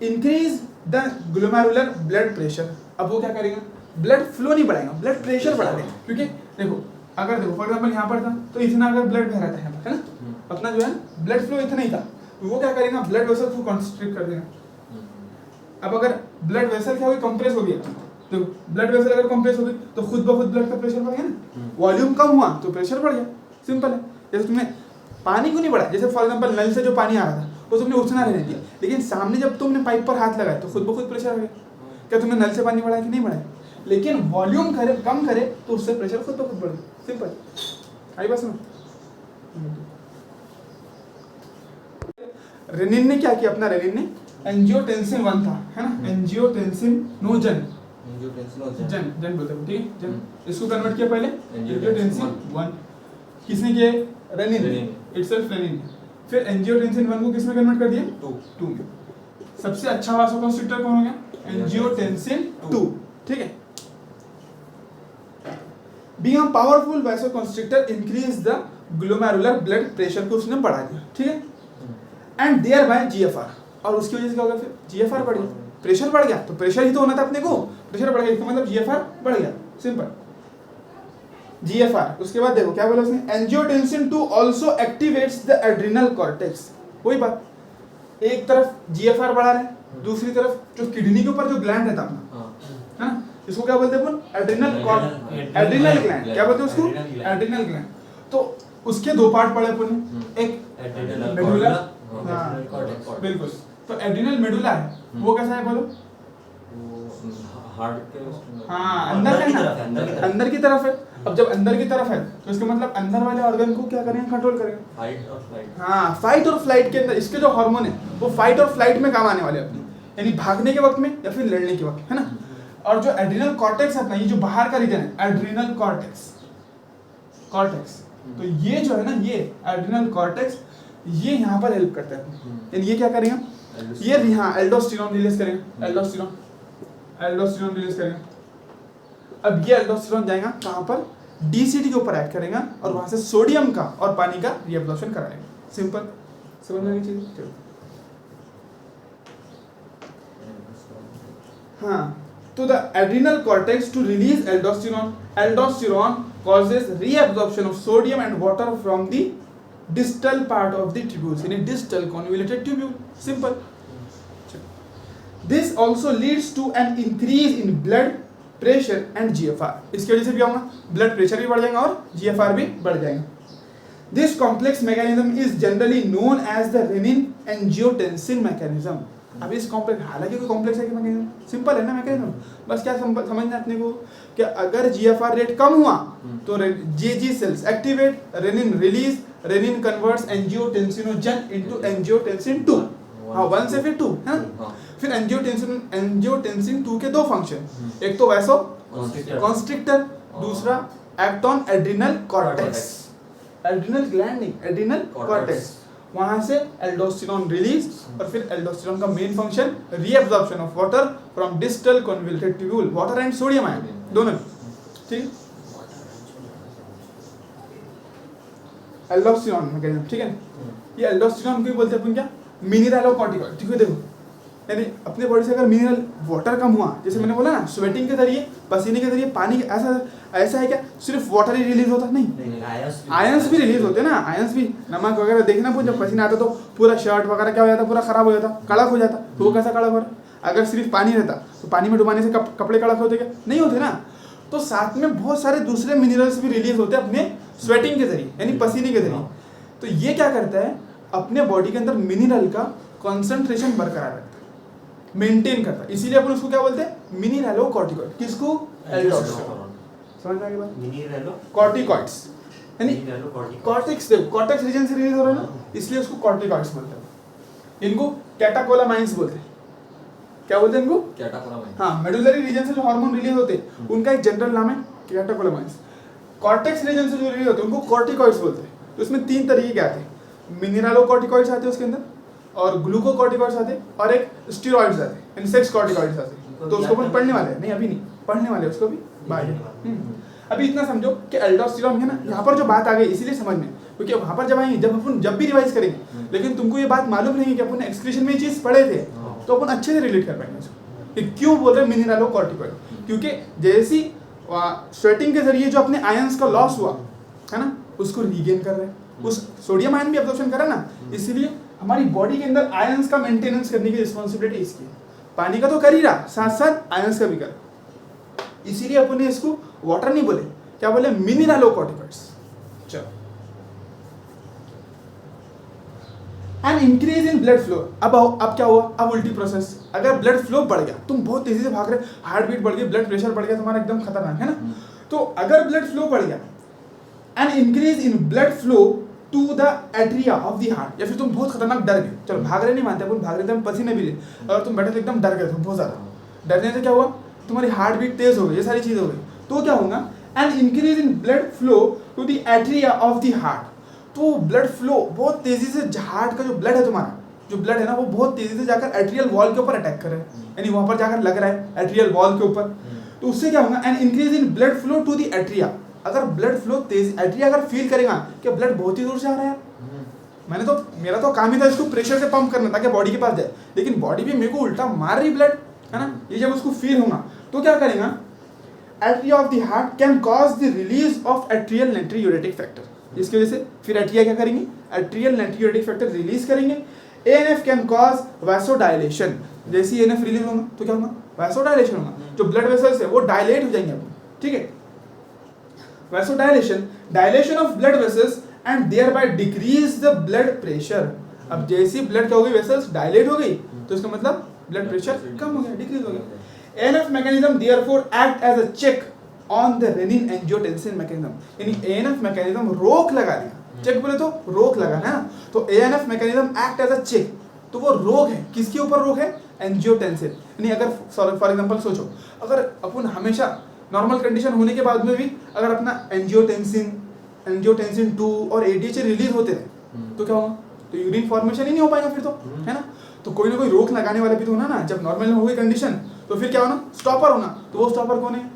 increase the glomerular blood pressure. अब वो क्या करेगा, ब्लड फ्लो नहीं बढ़ाएगा, ब्लड प्रेशर बढ़ा देगा। क्योंकि देखो, अगर देखो फॉर एग्जांपल यहाँ पर था तो इतना अगर ब्लड बह रहा था यहाँ पर, है ना, अपना जो है ब्लड फ्लो इतना ही था, तो वो क्या करेगा, ब्लड वेसल को कंस्ट्रिक्ट कर देगा। अब अगर ब्लड वेसल क्या हुई, कंप्रेस हो गया, देखो ब्लड वेसल अगर कंप्रेस हो गई तो खुद ब खुद ब्लड का प्रेशर बढ़ गया ना, वॉल्यूम कम हुआ तो प्रेशर बढ़ गया, सिंपल है। जैसे तुमने पानी क्यों नहीं बढ़ा, जैसे फॉर एग्जांपल नल से जो पानी आ रहा था वो तुमने उछना रहने दिया, लेकिन सामने जब तुमने पाइप पर हाथ लगाया तो खुद ब खुद प्रेशर आ गया। क्या तुमने नल से पानी बढ़ाया कि नहीं बढ़ाया? लेकिन वॉल्यूम करे कम करे तो उससे प्रेशर खुद ब खुद बढ़े। सिंपल। आई बात समझ? रेनिन ने क्या किया? अपना रेनिन ने एंजियोटेंसिन 1 था, है ना, एंजियोटेंसिनोजन जन जन बोलते हैं, ठीक है, जन, इसको कन्वर्ट किया पहले एंजियोटेंसिन 1। किसने किया? Renin, itself renin. फिर एंजियोटेंसिन 1 को किसमें कन्वर्ट कर दिया? 2 में। सबसे अच्छा वासोकंस्ट्रिक्टर कौन हो गया? एंजियोटेंसिन 2, ठीक है। Being a powerful vasoconstrictor increase the glomerular blood pressure को उसने बढ़ा दिया, ठीक है, एंड thereby GFR, और उसकी वजह से क्या होगा? फिर GFR बढ़ गया, प्रेशर बढ़ गया, तो प्रेशर ही तो होना था अपने को, प्रेशर बढ़ गया इसका मतलब GFR बढ़ गया, सिंपल। GFR, उसके बाद देखो क्या बोला उसने, angiotensin 2 also activates the adrenal cortex। वही बात, एक तरफ GFR बढ़ा रहे हैं, दूसरी तरफ जो किडनी के ऊपर जो ग्लैंड रहता है ना, इसको क्या बोलते हैं अपन? Adrenal gland. क्या बोलते हैं उसको? Adrenal gland. तो उसके दो पार्ट पढ़े अपन ने, एक मेडुला, हाँ बिल्कुल, तो एड्रिनल मेडुला है, वो कैसा है बोलो? हार्ट के, हाँ अंदर है, अंदर की तरफ है। अब जब अंदर की तरफ है तो इसका मतलब अंदर वाले ऑर्गन को क्या करेंगे? कंट्रोल करेंगे। फाइट और फ्लाइट। हाँ, फाइट और फ्लाइट के अंदर इसके जो हार्मोन है वो फाइट और फ्लाइट में काम आने वाले अपने, यानी भागने के वक्त में या फिर लड़ने के वक्त, है ना। और जो एड्रिनल कॉर्टेक्स है अपना, ये जो बाहर का रीजन है एड्रिनल कॉर्टेक्स, तो ये जो है ना, ये एड्रिनल कॉर्टेक्स, ये यहाँ पर हेल्प करता है, यानी ये क्या करेंगे? ये हाँ एल्डोस्टेरोन रिलीज करेंगे, एल्डोस्टेरोन रिलीज करेंगे। अब ये एल्डोस्टेरोन जाएगा कहाँ पर? डीसीटी के ऊपर एक्ट करेगा और वहां से सोडियम का और पानी का रीअब्जॉर्प्शन कराएगा। सिंपल, समझ में आई चीज? हाँ, to the adrenal cortex to release aldosterone. Aldosterone causes reabsorption of sodium and water from the distal part of the tubules, in a distal convoluted tubule. Simple. This also leads to an increase in blood pressure and GFR. इसकी वजह से भी होगा, blood pressure भी बढ़ जाएगा और GFR भी बढ़ जाएगा। This complex mechanism is generally known as the renin-angiotensin mechanism. अब इस कॉम्प्लेक्स, हालांकि कोई कॉम्प्लेक्स है कि मैकेनिज्म? सिंपल है ना मैकेनिज्म, बस क्या समझना अपने को कि अगर जीएफआर रेट कम हुआ तो JG cells activate, renin release, renin converts angiotensinogen into angiotensin 2, हाँ 1 से फिर 2 है ना। फिर एंजियोटेंसिन 2 के दो फंक्शन, एक तो वैसो कॉन्स्ट्रिक्टर, दूसरा act on adrenal cortex, adrenal gland नहीं, एड्रिनल कॉर्टेक्स। वहां से एल्डोस्टेरोन रिलीज और फिर एल्डोस्टेरोन का main function reabsorption of water from distal convoluted tubule, water and sodium ion दोनों, ठीक। एल्डोस्टेरोन मैकेनिज्म, ठीक है। ये एल्डोस्टेरोन को बोलते हैं अपन क्या? मिनरलोकॉर्टिकॉइड, ठीक है। देखो यानी अपने बॉडी से अगर मिनरल वाटर कम हुआ, जैसे मैंने बोला ना, स्वेटिंग के जरिए, पसीने के जरिए, पानी, ऐसा है क्या सिर्फ वाटर ही रिलीज होता? नहीं, आयंस भी रिलीज होते हैं ना, आयंस भी, नमक वगैरह देखना, जब पसीना आता तो पूरा शर्ट वगैरह क्या हो जाता? पूरा खराब हो जाता, कड़क हो जाता। तो वो कैसा कड़क हो रहा? अगर सिर्फ पानी रहता तो पानी में डुबाने से कपड़े कड़क होते क्या? नहीं होते ना। तो साथ में बहुत सारे दूसरे मिनरल्स भी रिलीज होते हैं अपने स्वेटिंग के जरिए, यानी पसीने के जरिए। तो ये क्या करता है? अपने बॉडी के अंदर मिनरल का कॉन्सेंट्रेशन बरकरार रखता है, मेंटेन करता है। इसीलिए अपन उसको क्या बोलते हैं? मिनरलोकॉर्टिकॉइड। किसको? एल्डोस्टेरोन। समझ में आ गई बात? मिनरलोकॉर्टिकॉइड्स यानी कॉर्टेक्स, देखो कॉर्टेक्स रीजन से रिलीज हो रहा है ना, इसलिए उसको कॉर्टिकॉइड्स बोलते हैं। इनको कैटाकोलामाइंस बोलते हैं। क्या बोलते हैं इनको? कैटाकोलामाइंस। हाँ, मेडुलरी रीजन से जो हार्मोन रिलीज होते हैं उनका एक जनरल नाम है कैटाकोलामाइंस। कॉर्टेक्स रीजन से जो रिलीज होते हैं उनको कॉर्टिकॉइड्स बोलते हैं। तो इसमें तीन तरीके के आते हैं, मिनरलोकॉर्टिकॉइड्स आते हैं उसके अंदर, और ग्लूकोकॉर्टिकॉइड्स आते हैं, और एक स्टेरॉइड्स आते हैं, यानी सेक्स कॉर्टिकॉइड्स आते हैं। तो उसको अपन पढ़ने वाले हैं, नहीं अभी नहीं पढ़ने वाले, उसको भी बाद। अभी इतना समझो कि एल्डोस्टेरोन है ना, यहाँ पर जो बात आ गई इसीलिए समझ में, क्योंकि वहाँ पर जब आएंगे, जब भी रिवाइज करेंगे, लेकिन तुमको ये बात मालूम नहीं कि अपन एक्सक्रीशन में ये चीज़ पढ़े थे, तो अपन अच्छे से रिलेट कर पाएंगे इसको कि क्यों बोल रहे हैं मिनरलोकॉर्टिकॉइड। क्योंकि जैसी स्वेटिंग के जरिए जो अपने आयंस का लॉस हुआ है ना, उसको रीगेन कर रहे हैं, उस सोडियम आयन भी एब्जॉर्प्शन कर रहा है ना, इसलिए हमारी बॉडी के अंदर आयंस का मेंटेनेंस करने की रिस्पॉन्सिबिलिटी इसकी है। पानी का तो कर ही रहा, साथ साथ आयंस का भी कर। इसीलिए अपन ने इसको वाटर नहीं बोले, क्या बोले? मिनरलोकॉर्टिकॉइड्स। चलो N increase in blood flow. अब क्या हुआ, अब उल्टी प्रोसेस, अगर ब्लड फ्लो बढ़ गया, तुम बहुत तेजी से भाग रहे, हार्ट बीट बढ़ गई, ब्लड प्रेशर बढ़ गया तुम्हारा, एकदम खतरनाक है ना। तो अगर ब्लड फ्लो बढ़ गया, an increase in blood flow to the atria of the heart, या फिर तुम बहुत खतरनाक डर गए, चलो भाग रहे नहीं मानते अपन, भाग रहे थे हम, पसीने भी रहे, अगर तुम बैठे तो एकदम डर गए तुम बहुत ज्यादा, डरने से क्या हुआ, तुम्हारी हार्ट बीट तेज हो गई, ये सारी चीजें हो गई, तो क्या होगा, an increase in blood flow to the atria of the heart. तो ब्लड फ्लो बहुत तेजी से, हार्ट का जो ब्लड है तुम्हारा, जो ब्लड है ना, वो बहुत तेजी से जाकर एट्रियल वॉल के ऊपर अटैक कर रहा है, यानी वहां पर जाकर लग रहा है एट्रियल वॉल के ऊपर। तो उससे क्या होगा, an increase in blood flow to the atria. अगर ब्लड फ्लो तेज, एट्रिया अगर फील करेगा कि ब्लड बहुत ही दूर से आ रहा है, मेरा तो काम ही था इसको प्रेशर से पंप करना ताकि बॉडी के पास जाए, लेकिन बॉडी भी मेरे को उल्टा मार रही ब्लड, है ना, ये जब उसको फील होगा तो क्या करेगा, atria of the heart can cause the release of atrial natriuretic factor. इसकी वजह से फिर एट्रिया क्या करेंगे, एट्रियल नाइट्रियूरेटिक फैक्टर रिलीज करेंगे। ANF can cause vasodilation. जैसे ही एएनएफ रिलीज होगा तो क्या होगा, वैसोडाइलेशन होगा, जो ब्लड वेसल्स है वो डायलेट हो जाएंगे, ठीक है। Vasodilation, dilation of blood vessels and thereby decrease the blood pressure. अब जैसी ब्लड क्या हो गई, वेसल्स डायलेट हो गई, तो इसका मतलब ब्लड प्रेशर कम हो गया, डिक्रीज हो गया। ANF mechanism therefore act as a check on the renin angiotensin mechanism, यानी एएनएफ मैकेनिज्म रोक लगा देगा, चेक बोले तो रोक लगाना है ना, तो ANF mechanism act as a check, तो वो रोक है, किसके ऊपर रोक है, एंजियोटेंसिन। यानी अगर फॉर एग्जांपल सोचो, अगर अपन हमेशा नॉर्मल कंडीशन होने के बाद में भी अगर अपना एंजियोटेंसिन 2 और एडीएचए रिलीज होते रहे तो क्या होगा, तो यूरिन फॉर्मेशन ही नहीं हो पाएगा फिर तो, है ना। तो कोई ना कोई रोक लगाने वाला भी तो होना ना, जब नॉर्मल हो गई कंडीशन तो फिर क्या होना, स्टॉपर होना, तो वो स्टॉपर कौन है,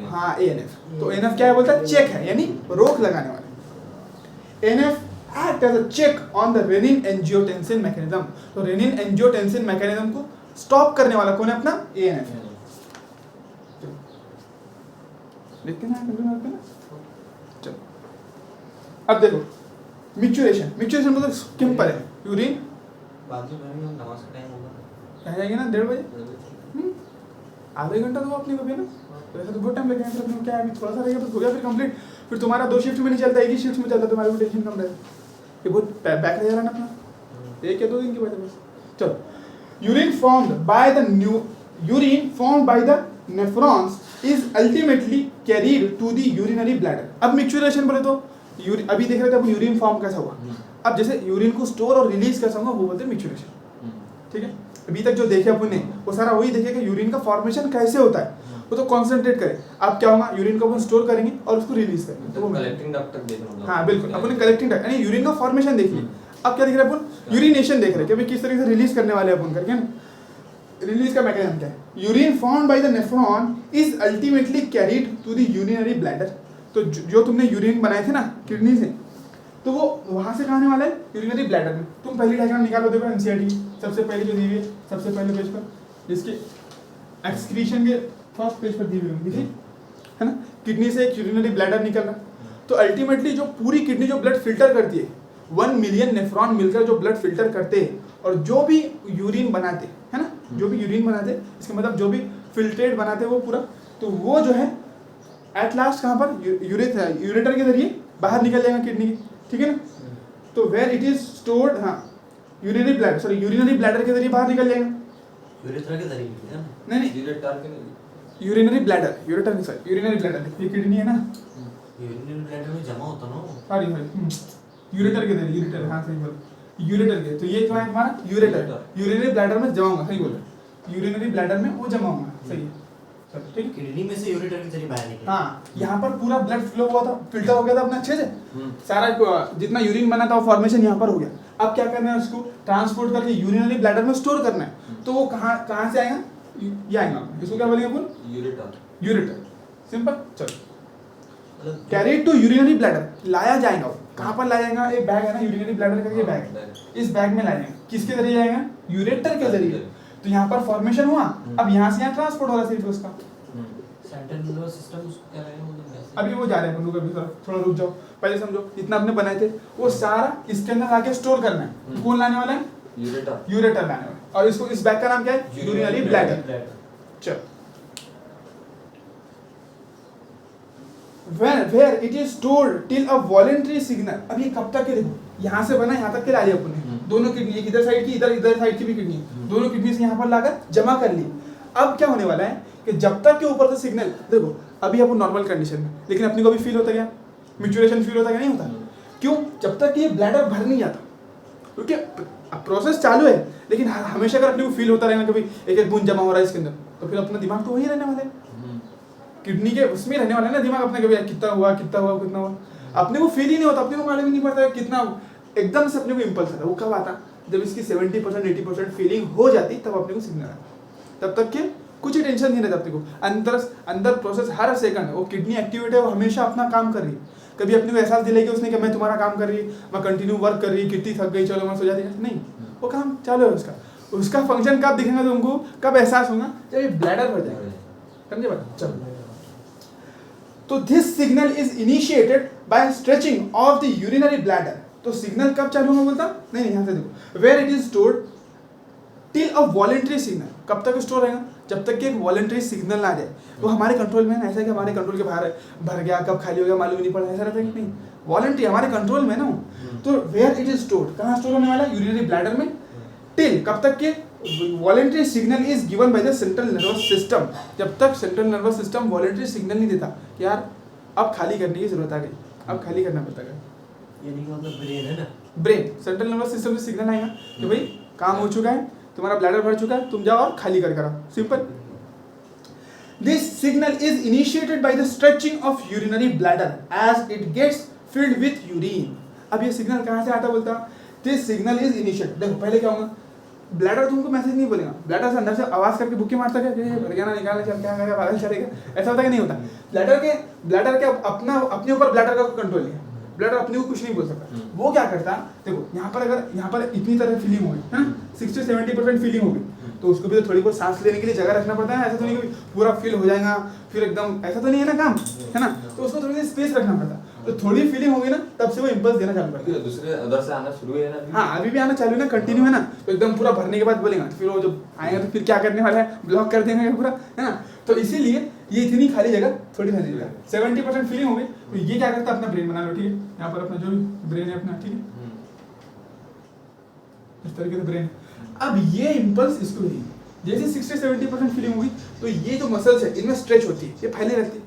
हाँ एएनएफ। तो एएनएफ क्या है, बोलता है चेक है, यानी रोक लगाने वाले। ANF act as a check on the renin angiotensin mechanism, तो रेनिन एंजियोटेंसिन मैकेनिज्म को स्टॉप करने वाला कौन है, अपना एएनएफ। लिखते हैं ना, चलो अब देखो मिक्चुरेशन। मिक्चुरेशन मतलब सिंपल है, यूरिन बाद में नमाज का टाइम होगा, आ जाएंगे ना 1:30 बजे, आधा घंटा तो अपने को भी ना, तो ऐसा तो बहुत टाइम लगेगा, फिर अपने क्या है, अभी थोड़ा सा रहेगा तो हो गया फिर कंप्लीट। फिर तुम्हारा 2 शिफ्ट में नहीं चलता, एक ही शिफ्ट में चलता, तुम्हारा भी टेंशन कम रहेगा, ये बहुत बैक रह जा रहा है ना अपना, 1 या 2 दिन की बात है बस। चलो, urine formed by the nephrons is ultimately carried to the urinary bladder. अब मिक्चुरेशन बोले तो अभी देख रहे थे अपन यूरिन फॉर्म कैसा हुआ, अब जैसे यूरिन को स्टोर और रिलीज कैसा होगा वो बोलते हैं मिक्चुरेशन, ठीक है। अभी तक जो देखे अपन ने वो सारा वही देखे कि यूरिन का फॉर्मेशन कैसे होता है, वो तो कॉन्सेंट्रेट करें। अब क्या होगा, यूरिन को अपन स्टोर करेंगे और उसको रिलीज करेंगे, तो वो कलेक्टिंग डक्ट तक देखना, हाँ बिल्कुल, अपन कलेक्टिंग डक्ट यानी यूरिन का फॉर्मेशन देखिए। अब क्या देख रहे हैं अपन, यूरिनेशन देख रहे हैं कि भाई किस तरीके से रिलीज करने वाले अपन करके ना, रिलीज का मैकेनिज्म क्या है। Urine formed by the nephron is ultimately carried to the urinary bladder. तो जो तुमने यूरिन बनाए थे ना किडनी से, तो वो वहां से कहाँ आने वाला है, यूरिनरी ब्लैडर में। तुम पहली डायग्राम निकालो, देखो एनसीईआरटी की सबसे पहले जो दी हुई है, सबसे पहले पेज पर, जिसके एक्सक्रीशन के फर्स्ट पेज पर दी हुई होगी, है ना, किडनी से एक यूरिनरी ब्लैडर निकल रहा। तो अल्टीमेटली जो पूरी किडनी जो ब्लड फिल्टर करती है, 1 मिलियन नेफ्रॉन मिलकर जो ब्लड फिल्टर करते हैं और जो भी यूरिन बनाते, है ना, जो भी यूरिन बनाते, इसका मतलब जो भी फिल्ट्रेट बनाते वो पूरा, तो वो जो है एट लास्ट कहाँ पर, यूरेटर के जरिए बाहर निकल जाएगा किडनी की, ठीक है ना। तो वेयर इट इज स्टोर्ड, हाँ यूरिनरी ब्लैडर के जरिए बाहर निकल जाएगा, यूरेथ्रा के जरिए है ना, नहीं यूरिनरी ब्लैडर, यूरेटर नहीं सर, यूरिनरी ब्लैडर, ये किडनी है ना, यूरिनरी ब्लैडर में जमा होता ना, सॉरी यूरेटर के जरिए, यूरेटर, हाँ सही बोल, यूरेटर के, तो ये क्या है हमारा यूरेटर, यूरिनरी ब्लैडर में जमा होगा, सही बोल, यूरिनरी ब्लैडर में वो जमा होगा, सही है, ठीक है। किडनी में से यूरेटर के जरिए बाहर निकले, हाँ यहाँ पर पूरा ब्लड फ्लो हुआ था, फिल्टर हो गया था अपना अच्छे से, सारा जितना यूरिन बना था वो फॉर्मेशन यहाँ पर हो गया। अब क्या करना है, उसको ट्रांसपोर्ट करके यूरिनरी ब्लैडर में स्टोर करना है, तो वो कहाँ से आएगा, ये आएगा, इसको क्या बोलेंगे अपन, यूरेटर, सिंपल। चलो, कैरीड टू यूरिनरी ब्लैडर, लाया जाएगा, वो कहाँ पर लाया जाएगा, एक बैग है ना यूरिनरी ब्लैडर का, ये बैग, इस बैग में लाया जाएगा, किसके जरिए आएगा, यूरेटर के जरिए। तो यहाँ पर फॉर्मेशन हुआ, अब यहाँ से यहाँ ट्रांसपोर्ट हो रहा है सिर्फ उसका, सेंट्रल नर्वस सिस्टम क्या है, अभी वो जा रहे हैं, अभी थोड़ा रुक जाओ, पहले समझो जितना आपने बनाए थे वो सारा इसके अंदर आके स्टोर करना है। कौन लाने वाला है, यूरेटर लाने वाला है, और इसको इस बैग का नाम क्या है, यूरिनरी ब्लैडर। चलो, where it is stored till a voluntary signal। अब ये कब तक के, देखो यहाँ से बना यहाँ तक के ला लिया अपने, दोनों किडनी, एक इधर साइड की, इधर साइड की भी किडनी, दोनों किडनी से यहाँ पर लाकर जमा कर ली। अब क्या होने वाला है कि जब तक के ऊपर से सिग्नल, देखो अभी अपन नॉर्मल कंडीशन में, लेकिन अपने को भी फील होता है क्या, मैच्योरेशन फील होता है क्या, नहीं होता? क्यों? जब तक कि ये ब्लैडर भर नहीं जाता, क्योंकि प्रोसेस चालू है, लेकिन हमेशा अगर अपने को फील होता रहेगा कभी एक एक बूंद जमा हो रहा है इसके अंदर, तो फिर अपना दिमाग तो वही रहने वाला है, किडनी के उसमें रहने वाला है ना दिमाग अपने, कभी कितना हुआ कितना हुआ कितना हुआ, अपने को फील ही नहीं होता, अपने को मालूम ही नहीं पड़ता कितना, एकदम से अपने को इम्पल्स आता। वो कब आता? जब इसकी 70% 80% फीलिंग हो जाती तब अपने को सिग्नल आता, तब तक के कुछ ही टेंशन नहीं रहता अपने को। अंदर प्रोसेस हर सेकंड वो किडनी एक्टिवेट है, वो हमेशा अपना काम कर रही है। कभी अपने को एहसास दिलाएगी उसने कि मैं तुम्हारा काम कर रही, मैं कंटिन्यू वर्क कर रही, कितनी थक गई चलो मैं सो जाती है, नहीं, वो काम चालू है उसका फंक्शन कब दिखेगा तुमको, कब एहसास होगा, जब ये ब्लैडर भर जाएगा। समझे बात? चलो, तो this signal is initiated by stretching of the urinary bladder. तो सिग्नल कब चालू होगा बोलता? नहीं यहाँ से देखो, where it is stored till a voluntary signal. कब तक स्टोर रहेगा? जब तक कि एक वॉलंटरी सिग्नल ना आ जाए। वो हमारे कंट्रोल में है ना, ऐसा कि हमारे कंट्रोल के बाहर है, भर गया कब खाली हो गया मालूम नहीं पड़ा, ऐसा रहता है कि नहीं, वॉलंटरी हमारे कंट्रोल में ना। तो वेयर इट इज स्टोर्ड, कहाँ स्टोर होने वाला है? यूरिनरी ब्लैडर में। टिल कब तक के voluntary signal is given by the central nervous system. जब तक central nervous system voluntary signal नहीं देता कि यार अब खाली करने की जरूरत आ गई, अब खाली करना पड़ता है। यानी कि मतलब ब्रेन है ना, ब्रेन सेंट्रल नर्वस सिस्टम से सिग्नल आएगा कि भाई काम हो चुका है, तुम्हारा ब्लैडर भर चुका है, तुम जाओ और खाली कर करो, simple. This signal is initiated by the stretching of urinary bladder as it gets filled with urine. अब ये सिग्नल कहाँ से आता बोलता? This signal is initiated. देखो पहले क्या होगा, ब्लैडर तुमको मैसेज नहीं बोलेगा, ब्लैडर से अंदर से आवाज करके बुक्के मारता है कि भर गया ना, निकालना चल, क्या करेगा, बाहर चलेगा, ऐसा होता है कि नहीं होता? ब्लैडर के अपने ऊपर ब्लैडर का कंट्रोल है, ब्लैडर अपने को कुछ नहीं बोल सकता। वो क्या करता, देखो यहाँ पर इतनी तरह फीलिंग हो गई है ना, 60-70% फीलिंग हो गई, तो उसको भी तो थोड़ी बहुत सांस लेने के लिए जगह रखना पड़ता है। ऐसा तो नहीं कि पूरा फील हो जाएगा फिर एकदम, ऐसा तो नहीं है ना काम, है ना? तो उसको थोड़ी सी स्पेस रखना पड़ता है। तो थोड़ी फीलिंग होगी ना, तब से वो इम्पल्स देना चालू करता है। दूसरे उधर से आना शुरू है ना? हाँ, अभी भी आना चालू है ना, कंटिन्यू है ना, तो एकदम पूरा भरने के बाद बोलेगा, फिर वो जब आएगा तो फिर क्या करने वाला है, ब्लॉक कर देंगे पूरा, है ना? तो इसीलिए ये इतनी खाली जगह थोड़ी खाली जगह, 70% फीलिंग हो गई, तो ये क्या करता है, अपना ब्रेन बना लो, ठीक है? यहाँ पर अपना जो ब्रेन है अपना, ठीक है, इस तरीके से ब्रेन। अब ये इम्पल्स इसको ही जैसे 60-70% फीलिंग होगी, तो ये जो मसल्स है इनमें स्ट्रेच होती है, ये फैली रहती है।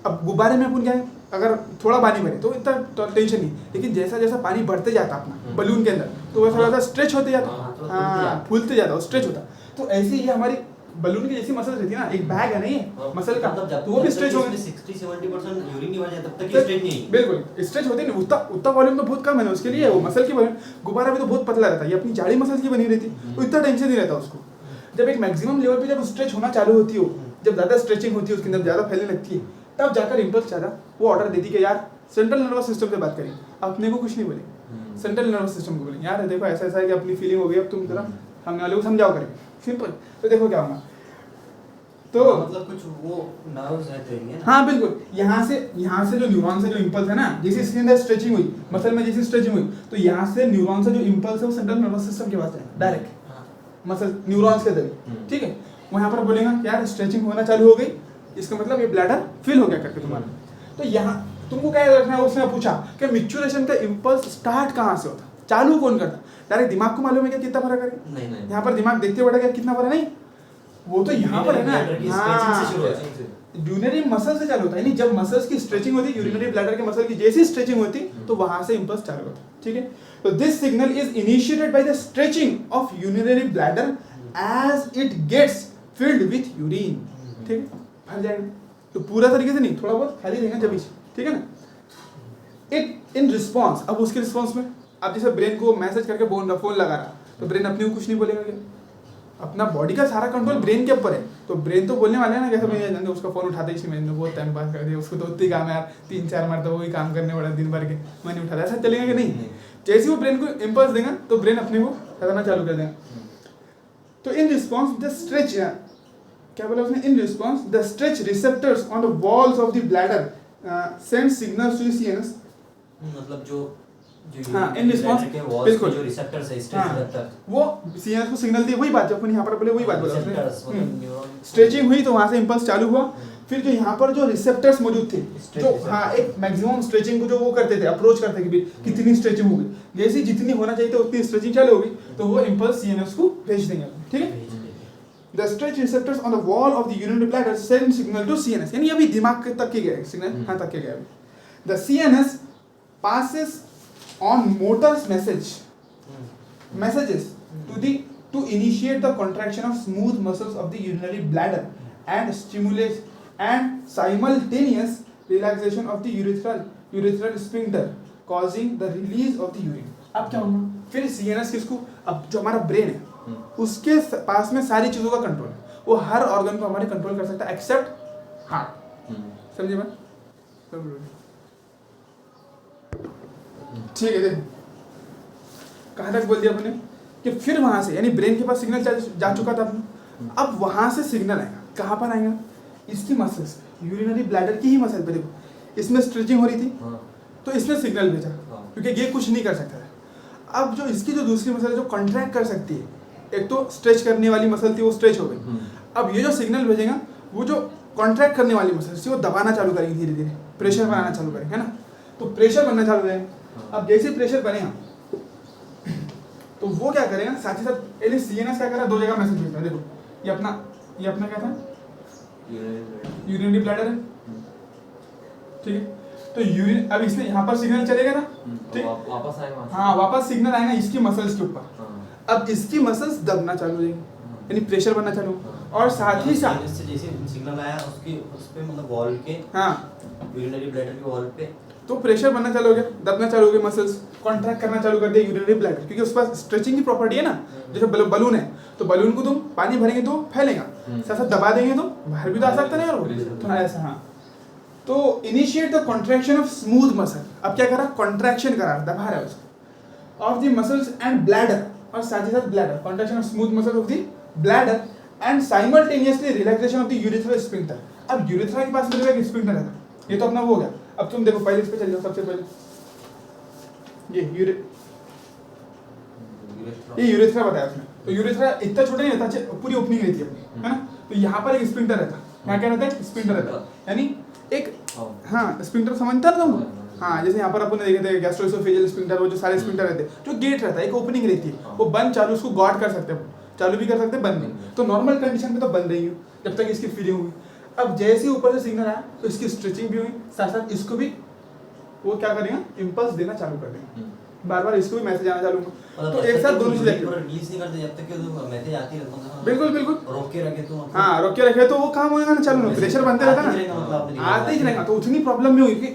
अब गुब्बारे में अपन क्या है, अगर थोड़ा पानी भरे तो इतना टेंशन नहीं, लेकिन जैसा जैसा पानी बढ़ते जाता अपना बलून के अंदर, तो वैसा वैसा स्ट्रेच होते जाता, हाँ फूलते जाता, स्ट्रेच होता। तो ऐसे ही हमारी बलून की जैसी मसल्स रहती है ना, एक बैग है ना ये मसल का, तो वो भी स्ट्रेच होगी। 60-70% यूरिन नहीं बन जाए तब तक स्ट्रेच नहीं, बिल्कुल स्ट्रेच होती नहीं, उतना वॉल्यूम तो बहुत कम है ना उसके लिए, वो मसल की वॉल्यूम। गुब्बारा भी तो बहुत पतला रहता है, ये अपनी जाड़ी मसल की बनी रहती, तो इतना टेंशन नहीं रहता उसको। जब एक मैक्सिमम लेवल पे जब स्ट्रेच होना चालू होती हो, जब ज़्यादा स्ट्रेचिंग होती है उसके अंदर ज़्यादा फैलने लगती है, तब जाकर इम्पल्स ज़्यादा वो ऑर्डर देती है कि यार सेंट्रल नर्वस सिस्टम से बात करें, अपने को कुछ नहीं बोले, सेंट्रल नर्वस सिस्टम को बोले यार देखो ऐसा ऐसा है कि अपनी फीलिंग हो गई, अब तुम जरा सामने वाले को समझाओ करें, सिंपल। तो देखो क्या होगा, तो मतलब कुछ वो नर्व्स रहते हैं ना, हाँ बिल्कुल, यहाँ से जो न्यूरॉन से जो इम्पल्स है ना, जैसे इसके अंदर स्ट्रेचिंग हुई, मसल में जैसी स्ट्रेचिंग हुई, तो यहाँ से न्यूरॉन से जो इम्पल्स है वो सेंट्रल नर्वस सिस्टम के पास है डायरेक्ट, मसल न्यूरॉन्स के जरिए, ठीक है? वो यहाँ पर बोलेगा यार स्ट्रेचिंग होना चालू हो गई, इसका मतलब ये ब्लैडर फिल हो गया करके तुम्हारा। तो यहाँ तुमको क्या याद रखना है, उसने पूछा कि मैच्योरेशन का इम्पल्स स्टार्ट कहाँ से होता, चालू कौन करता? डायरेक्ट दिमाग को मालूम है क्या कितना फर्क है? नहीं यहाँ पर दिमाग देखते बढ़ा क्या कितना फर्क है? नहीं, वो तो यहाँ पर है ना, यूरिनरी मसल से चालू होता है, नहीं जब मसल्स की स्ट्रेचिंग होती है, यूरिनरी ब्लैडर के मसल की जैसी स्ट्रेचिंग होती है, तो वहां से इम्पल्स चालू होता है, ठीक है? तो this signal is initiated by the stretching of urinary bladder as it gets filled with urine, ठीक है? भर जाएगा, तो पूरा तरीके से नहीं, थोड़ा बहुत खाली रहेगा जब, ठीक है ना? इट इन रिस्पॉन्स, अब उसके रिस्पॉन्स में अब जैसे ब्रेन को मैसेज करके फोन लगा रहा, तो ब्रेन अपने को कुछ नहीं बोलेगा क्या? अपना बॉडी का सारा कंट्रोल ब्रेन के ऊपर है, तो ब्रेन तो बोलने वाले हैं ना, कैसे मैंने उसका फोन उठाते ही मैंने बहुत टाइम पास कर दिया, उसको तो उतनी काम है यार, 3-4 मरतबा वही काम करने वाला दिन भर के, मैंने उठाया, ऐसा चलेगा कि नहीं? जैसे वो ब्रेन को इम्पल्स देगा तो ब्रेन अपने को करना चालू कर देगा। तो इन रिस्पॉन्स द स्ट्रेच, क्या बोला उसने, in response the stretch receptors on the walls of the bladder send signals to the CNS, मतलब जो हाँ इन रिस्पॉन्स बिल्कुल जो रिसेप्टर्स है, स्ट्रेच रिसेप्टर, वो सीएनएस को सिग्नल दिए, वही बात जो अपन यहाँ पर बोले, वही बात बोला उसने। स्ट्रेचिंग हुई तो वहाँ से इम्पल्स चालू हुआ, फिर जो यहाँ पर जो रिसेप्टर्स मौजूद थे, जो हाँ एक मैक्सिमम स्ट्रेचिंग को जो वो करते थे, अप्रोच करते थे कि कितनी स्ट्रेचिंग होगी, जैसे जितनी होना चाहिए उतनी स्ट्रेचिंग चालू होगी तो वो इम्पल्स सीएनएस को भेज देंगे, ठीक है। The stretch receptors on the wall of the urinary bladder send signal to CNS, यानी अभी दिमाग तक के गए सिग्नल, हाँ तक के गए अभी। The CNS passes on motor's messages to initiate the contraction of smooth muscles of the urinary bladder and stimulates and simultaneous relaxation of the urethral sphincter causing the release of the urine। अब क्या होगा, फिर CNS किसको, अब जो हमारा ब्रेन है उसके पास में सारी चीजों का कंट्रोल है, वो हर ऑर्गन को हमारे कंट्रोल कर सकता है एक्सेप्ट हार्ट, समझे मैं, ठीक है। देख कहाँ तक बोल दिया अपने कि फिर वहां से यानी ब्रेन के पास सिग्नल जा चुका था अपने, अब वहां से सिग्नल आएगा, कहाँ पर आएगा, इसकी मसल्स, यूरिनरी ब्लैडर की ही मसल पे, देखो इसमें स्ट्रेचिंग हो रही थी तो इसने सिग्नल भेजा क्योंकि ये कुछ नहीं कर सकता है। अब जो इसकी जो दूसरी मसल है जो कॉन्ट्रैक्ट कर सकती है, एक तो स्ट्रेच करने वाली मसल थी वो स्ट्रेच हो गई, अब ये जो सिग्नल भेजेगा वो जो कॉन्ट्रैक्ट करने वाली मसल थी वो दबाना चालू करेगी, धीरे धीरे प्रेशर बनाना चालू करेंगे, है ना, तो प्रेशर बनना चालू करेंगे। अब जैसे प्रेशर बनेगा तो वो क्या करेगा, साथ ही साथ सीएनएस क्या करेगा, दो जगह मैसेज भेजता है, देखो ये अपना क्या था, यूरिनरी ब्लैडर है, ठीक है, तो यूरिन अब इसमें यहाँ पर सिग्नल चलेगा ना, ठीक, वापस आएगा, हाँ वापस सिग्नल आएगा इसकी मसल्स के ऊपर, अब इसकी मसल्स दबना चालू हो जाएगी यानी प्रेशर बनना चालू, और साथ ही साथ जैसे सिग्नल आया उसकी उस पे मतलब वॉल के, हाँ यूरिनरी ब्लैडर के वॉल पे तो प्रेशर बनना चालू हो गया, दबना चालू हो गया, मसल्स कॉन्ट्रैक्ट करना चालू कर दिया यूरिनरी ब्लैडर, क्योंकि उस पास स्ट्रेचिंग की प्रॉपर्टी है ना, जैसे बलून है तो बलून को तुम पानी भरेंगे तो फैलेगा, साथ साथ दबा देंगे तो बाहर भी तो आ सकता है यार, थोड़ा ऐसा, हाँ तो initiate the contraction of smooth muscle, अब क्या करा, कॉन्ट्रैक्शन करा, दबा रहा है उसको, of the muscles and bladder, और साथ ही साथ bladder, contraction of smooth muscle of the bladder and simultaneously relaxation of the urethral sphincter. अब यूरेथ्रा के पास में एक स्फिंक्टर है, ये तो अपना वो हो गया, अब तुम देखो पहले इस पे चल जाओ, सबसे पहले ये यूरेथ्रा बताया उसने, तो यूरेथ्रा इतना छोटा नहीं रहता, पूरी ओपनिंग रहती है अपनी, है ना, तो यहाँ पर एक स्फिंक्टर रहता, यहाँ क्या रहता है, स्फिंक्टर रहता है, यानी एक, हाँ स्फिंक्टर समझता है तुम, हाँ जैसे यहाँ पर अपन ने देखे थे गैस्ट्रोएसोफेजियल स्फिंक्टर, वो जो सारे स्फिंक्टर रहते हैं, जो गेट रहता है, एक ओपनिंग रहती है, वो बंद चालू उसको गॉड कर सकते हैं, चालू भी कर सकते हैं बंद भी, तो नॉर्मल कंडीशन में तो बंद रही हो जब तक इसकी फीलिंग हुई। अब जैसे ऊपर से सिग्नल आया तो इसकी स्ट्रेचिंग भी हुई, साथ साथ इसको भी वो क्या करेगा, इम्पल्स देना चालू कर देगा, बार बार इसको भी मैसेज आना चालू होगा, तो एक साथ दोनों चीजें रिलीज नहीं करते जब तक कि मैसेज आती रहता है, बिल्कुल बिल्कुल रोक के रखे तो, हाँ रोक के रखे तो वो काम होगा ना चालू, प्रेशर बनते रहता ना, आते ही रहेगा, तो उतनी प्रॉब्लम नहीं होगी कि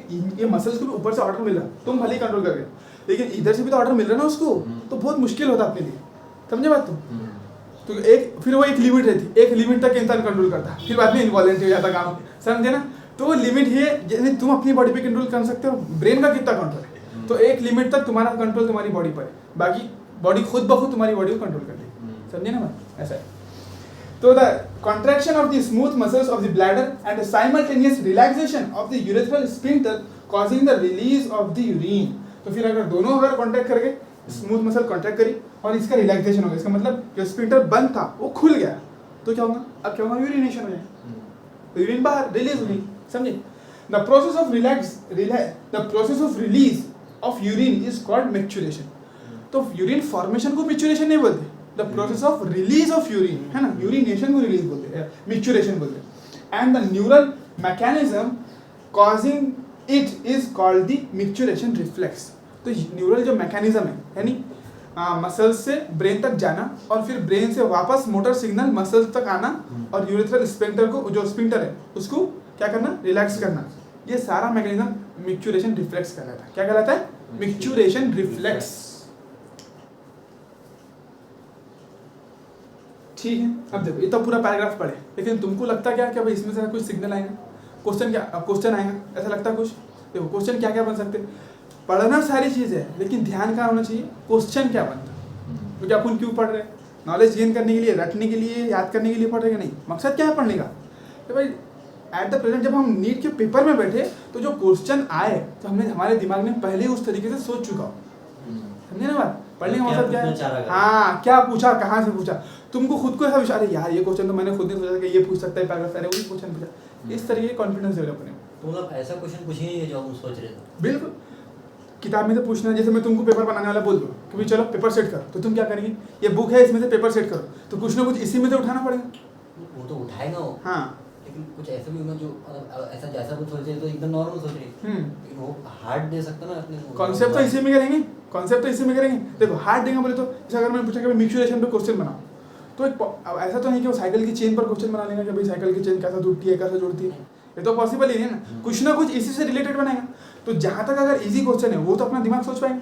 ये मसल्स को ऊपर से ऑर्डर मिल रहा, तुम भले ही कंट्रोल कर रहे, लेकिन इधर से भी तो ऑर्डर मिल रहा है ना उसको, तो बहुत मुश्किल होता अपने लिए, समझे बात तुम, तो एक फिर वो एक लिमिट रहती, एक लिमिट तक इंसान कंट्रोल करता है, फिर बाद में इनवॉलेंट हो जाता काम, समझे ना, तो वो लिमिट है, जैसे तुम अपनी बॉडी पे कंट्रोल कर सकते हो, ब्रेन का कितना कंट्रोल है, तो एक लिमिट तक तुम्हारा कंट्रोल तुम्हारी बॉडी पर है, बाकी बॉडी खुद ब खुद तुम्हारी बॉडी को कंट्रोल कर लेगी, समझे ना बात, ऐसा है। तो the contraction of the smooth muscles of the bladder and the simultaneous relaxation of the urethral sphincter causing the release of the urine, तो फिर अगर दोनों अगर कॉन्ट्रैक्ट करके स्मूथ मसल कॉन्ट्रैक्ट करी और इसका रिलैक्सेशन हो गया, इसका मतलब जो स्फिंक्टर बंद था वो खुल गया, तो क्या होगा, अब क्या होगा, यूरिनेशन हो जाएगा, यूरिन बाहर रिलीज हुई, समझे। The process of release of urine is called maturation, तो यूरिन फॉर्मेशन को मैच्योरेशन नहीं बोलते, the process of release of urine है ना, यूरिनेशन को रिलीज बोलते हैं, मैच्योरेशन बोलते हैं, and the neural mechanism causing it is called the maturation reflex. तो न्यूरल जो मैकेनिज्म है यानी मसल्स से ब्रेन तक जाना और फिर ब्रेन से वापस मोटर सिग्नल मसल्स तक आना और यूरेथ्रल स्फिंक्टर को जो स्फिंक्टर है उसको क्या करना, रिलैक्स करना, ये सारा मैकेनिज्म मैच्योरेशन रिफ्लेक्स कहलाता है। क्या कहलाता है, मैच्योरेशन रिफ्लेक्स, ठीक है। अब देखो ये तो पूरा पैराग्राफ पढ़े, लेकिन तुमको लगता क्या कि भाई इसमें से कुछ सिग्नल आएगा, क्वेश्चन आएगा, ऐसा लगता है कुछ, देखो क्वेश्चन क्या क्या बन सकते, पढ़ना सारी चीज़ है लेकिन ध्यान क्या होना चाहिए, क्वेश्चन क्या बनता है, क्योंकि अपन क्यों पढ़ रहे हैं, नॉलेज गेन करने के लिए, रटने के लिए, याद करने के लिए पढ़ रहे हैं, नहीं, मकसद क्या है पढ़ने का, तो भाई एट द प्रेजेंट जब हम नीट के पेपर में बैठे तो जो क्वेश्चन आए तो हमने हमारे दिमाग में पहले उस तरीके से सोच चुका हो, समझे ना बात, पढ़ने का मतलब क्या है, हाँ क्या पूछा, कहाँ से पूछा, तुमको खुद को ऐसा विचार है यार ये क्वेश्चन तो मैंने खुद ने सोचा कि ये पूछ सकता है पैराग्राफ, अरे वही क्वेश्चन पूछा, इस तरीके के कॉन्फिडेंस डेवलप होने। तो मतलब ऐसा क्वेश्चन पूछेंगे जो हम सोच रहे थे। बिल्कुल, किताब में से पूछना, जैसे मैं तुमको पेपर बनाने वाला बोल दूँ कि भाई चलो पेपर सेट करो, तो तुम क्या करेंगे, ये बुक है इसमें से पेपर सेट करो, तो कुछ ना कुछ इसी में से उठाना पड़ेगा। वो तो उठाएगा वो, हाँ, लेकिन कुछ ऐसा भी होगा जो मतलब ऐसा जैसा कुछ सोचे तो एकदम नॉर्मल सोच रही है, लेकिन वो हार्ड दे सकता ना अपने को। कॉन्सेप्ट तो इसी में करेंगे, कॉन्सेप्ट तो इसी में करेंगे। देखो हार्ड देंगे बोले तो, जैसे अगर मैं पूछा कि मिक्सुरेशन पे क्वेश्चन बनाओ, तो अब ऐसा तो नहीं कि वो साइकिल की चेन पर क्वेश्चन बना लेगा कि भाई साइकिल की चेन कैसा टूटती है, कैसा जुड़ती है, ये तो पॉसिबल ही नहीं है ना। कुछ ना कुछ इसी से रिलेटेड बनाएगा। तो जहाँ तक अगर इजी क्वेश्चन है वो तो अपना दिमाग सोच पाएंगे।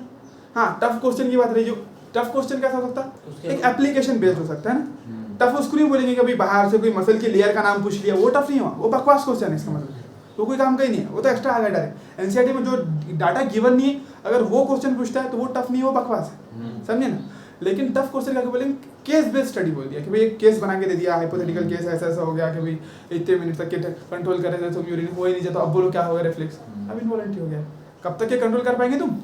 हाँ, टफ क्वेश्चन की बात रही, जो टफ क्वेश्चन कैसा हो सकता है, एक एप्लीकेशन बेस्ड हो सकता है ना। टफ उसको नहीं बोलेंगे कि भाई बाहर से कोई मसल की लेयर का नाम पूछ लिया, वो टफ नहीं हुआ, वो बकवास क्वेश्चन है इसका मतलब, वो कोई काम का ही नहीं है, वो तो एक्स्ट्रा आ गया डायरेक्ट। एनसीईआरटी में जो डाटा गिवन नहीं है, अगर वो क्वेश्चन पूछता है तो वो टफ नहीं है, वो बकवास है, समझे ना। लेकिन टफ क्वेश्चन क्या बोलेंगे, केस बेस्ड स्टडी बोल दिया कि भाई एक केस बना के दे दिया, हाइपोथेटिकल केस ऐसा ऐसा हो गया कि भाई इतने मिनट तक के कंट्रोल कर रहे थे तुम, यूरिन हो ही नहीं जाता, अब बोलो क्या होगा रिफ्लेक्स, अब इनवॉलेंटरी हो गया, कब तक ये कंट्रोल कर पाएंगे तुम,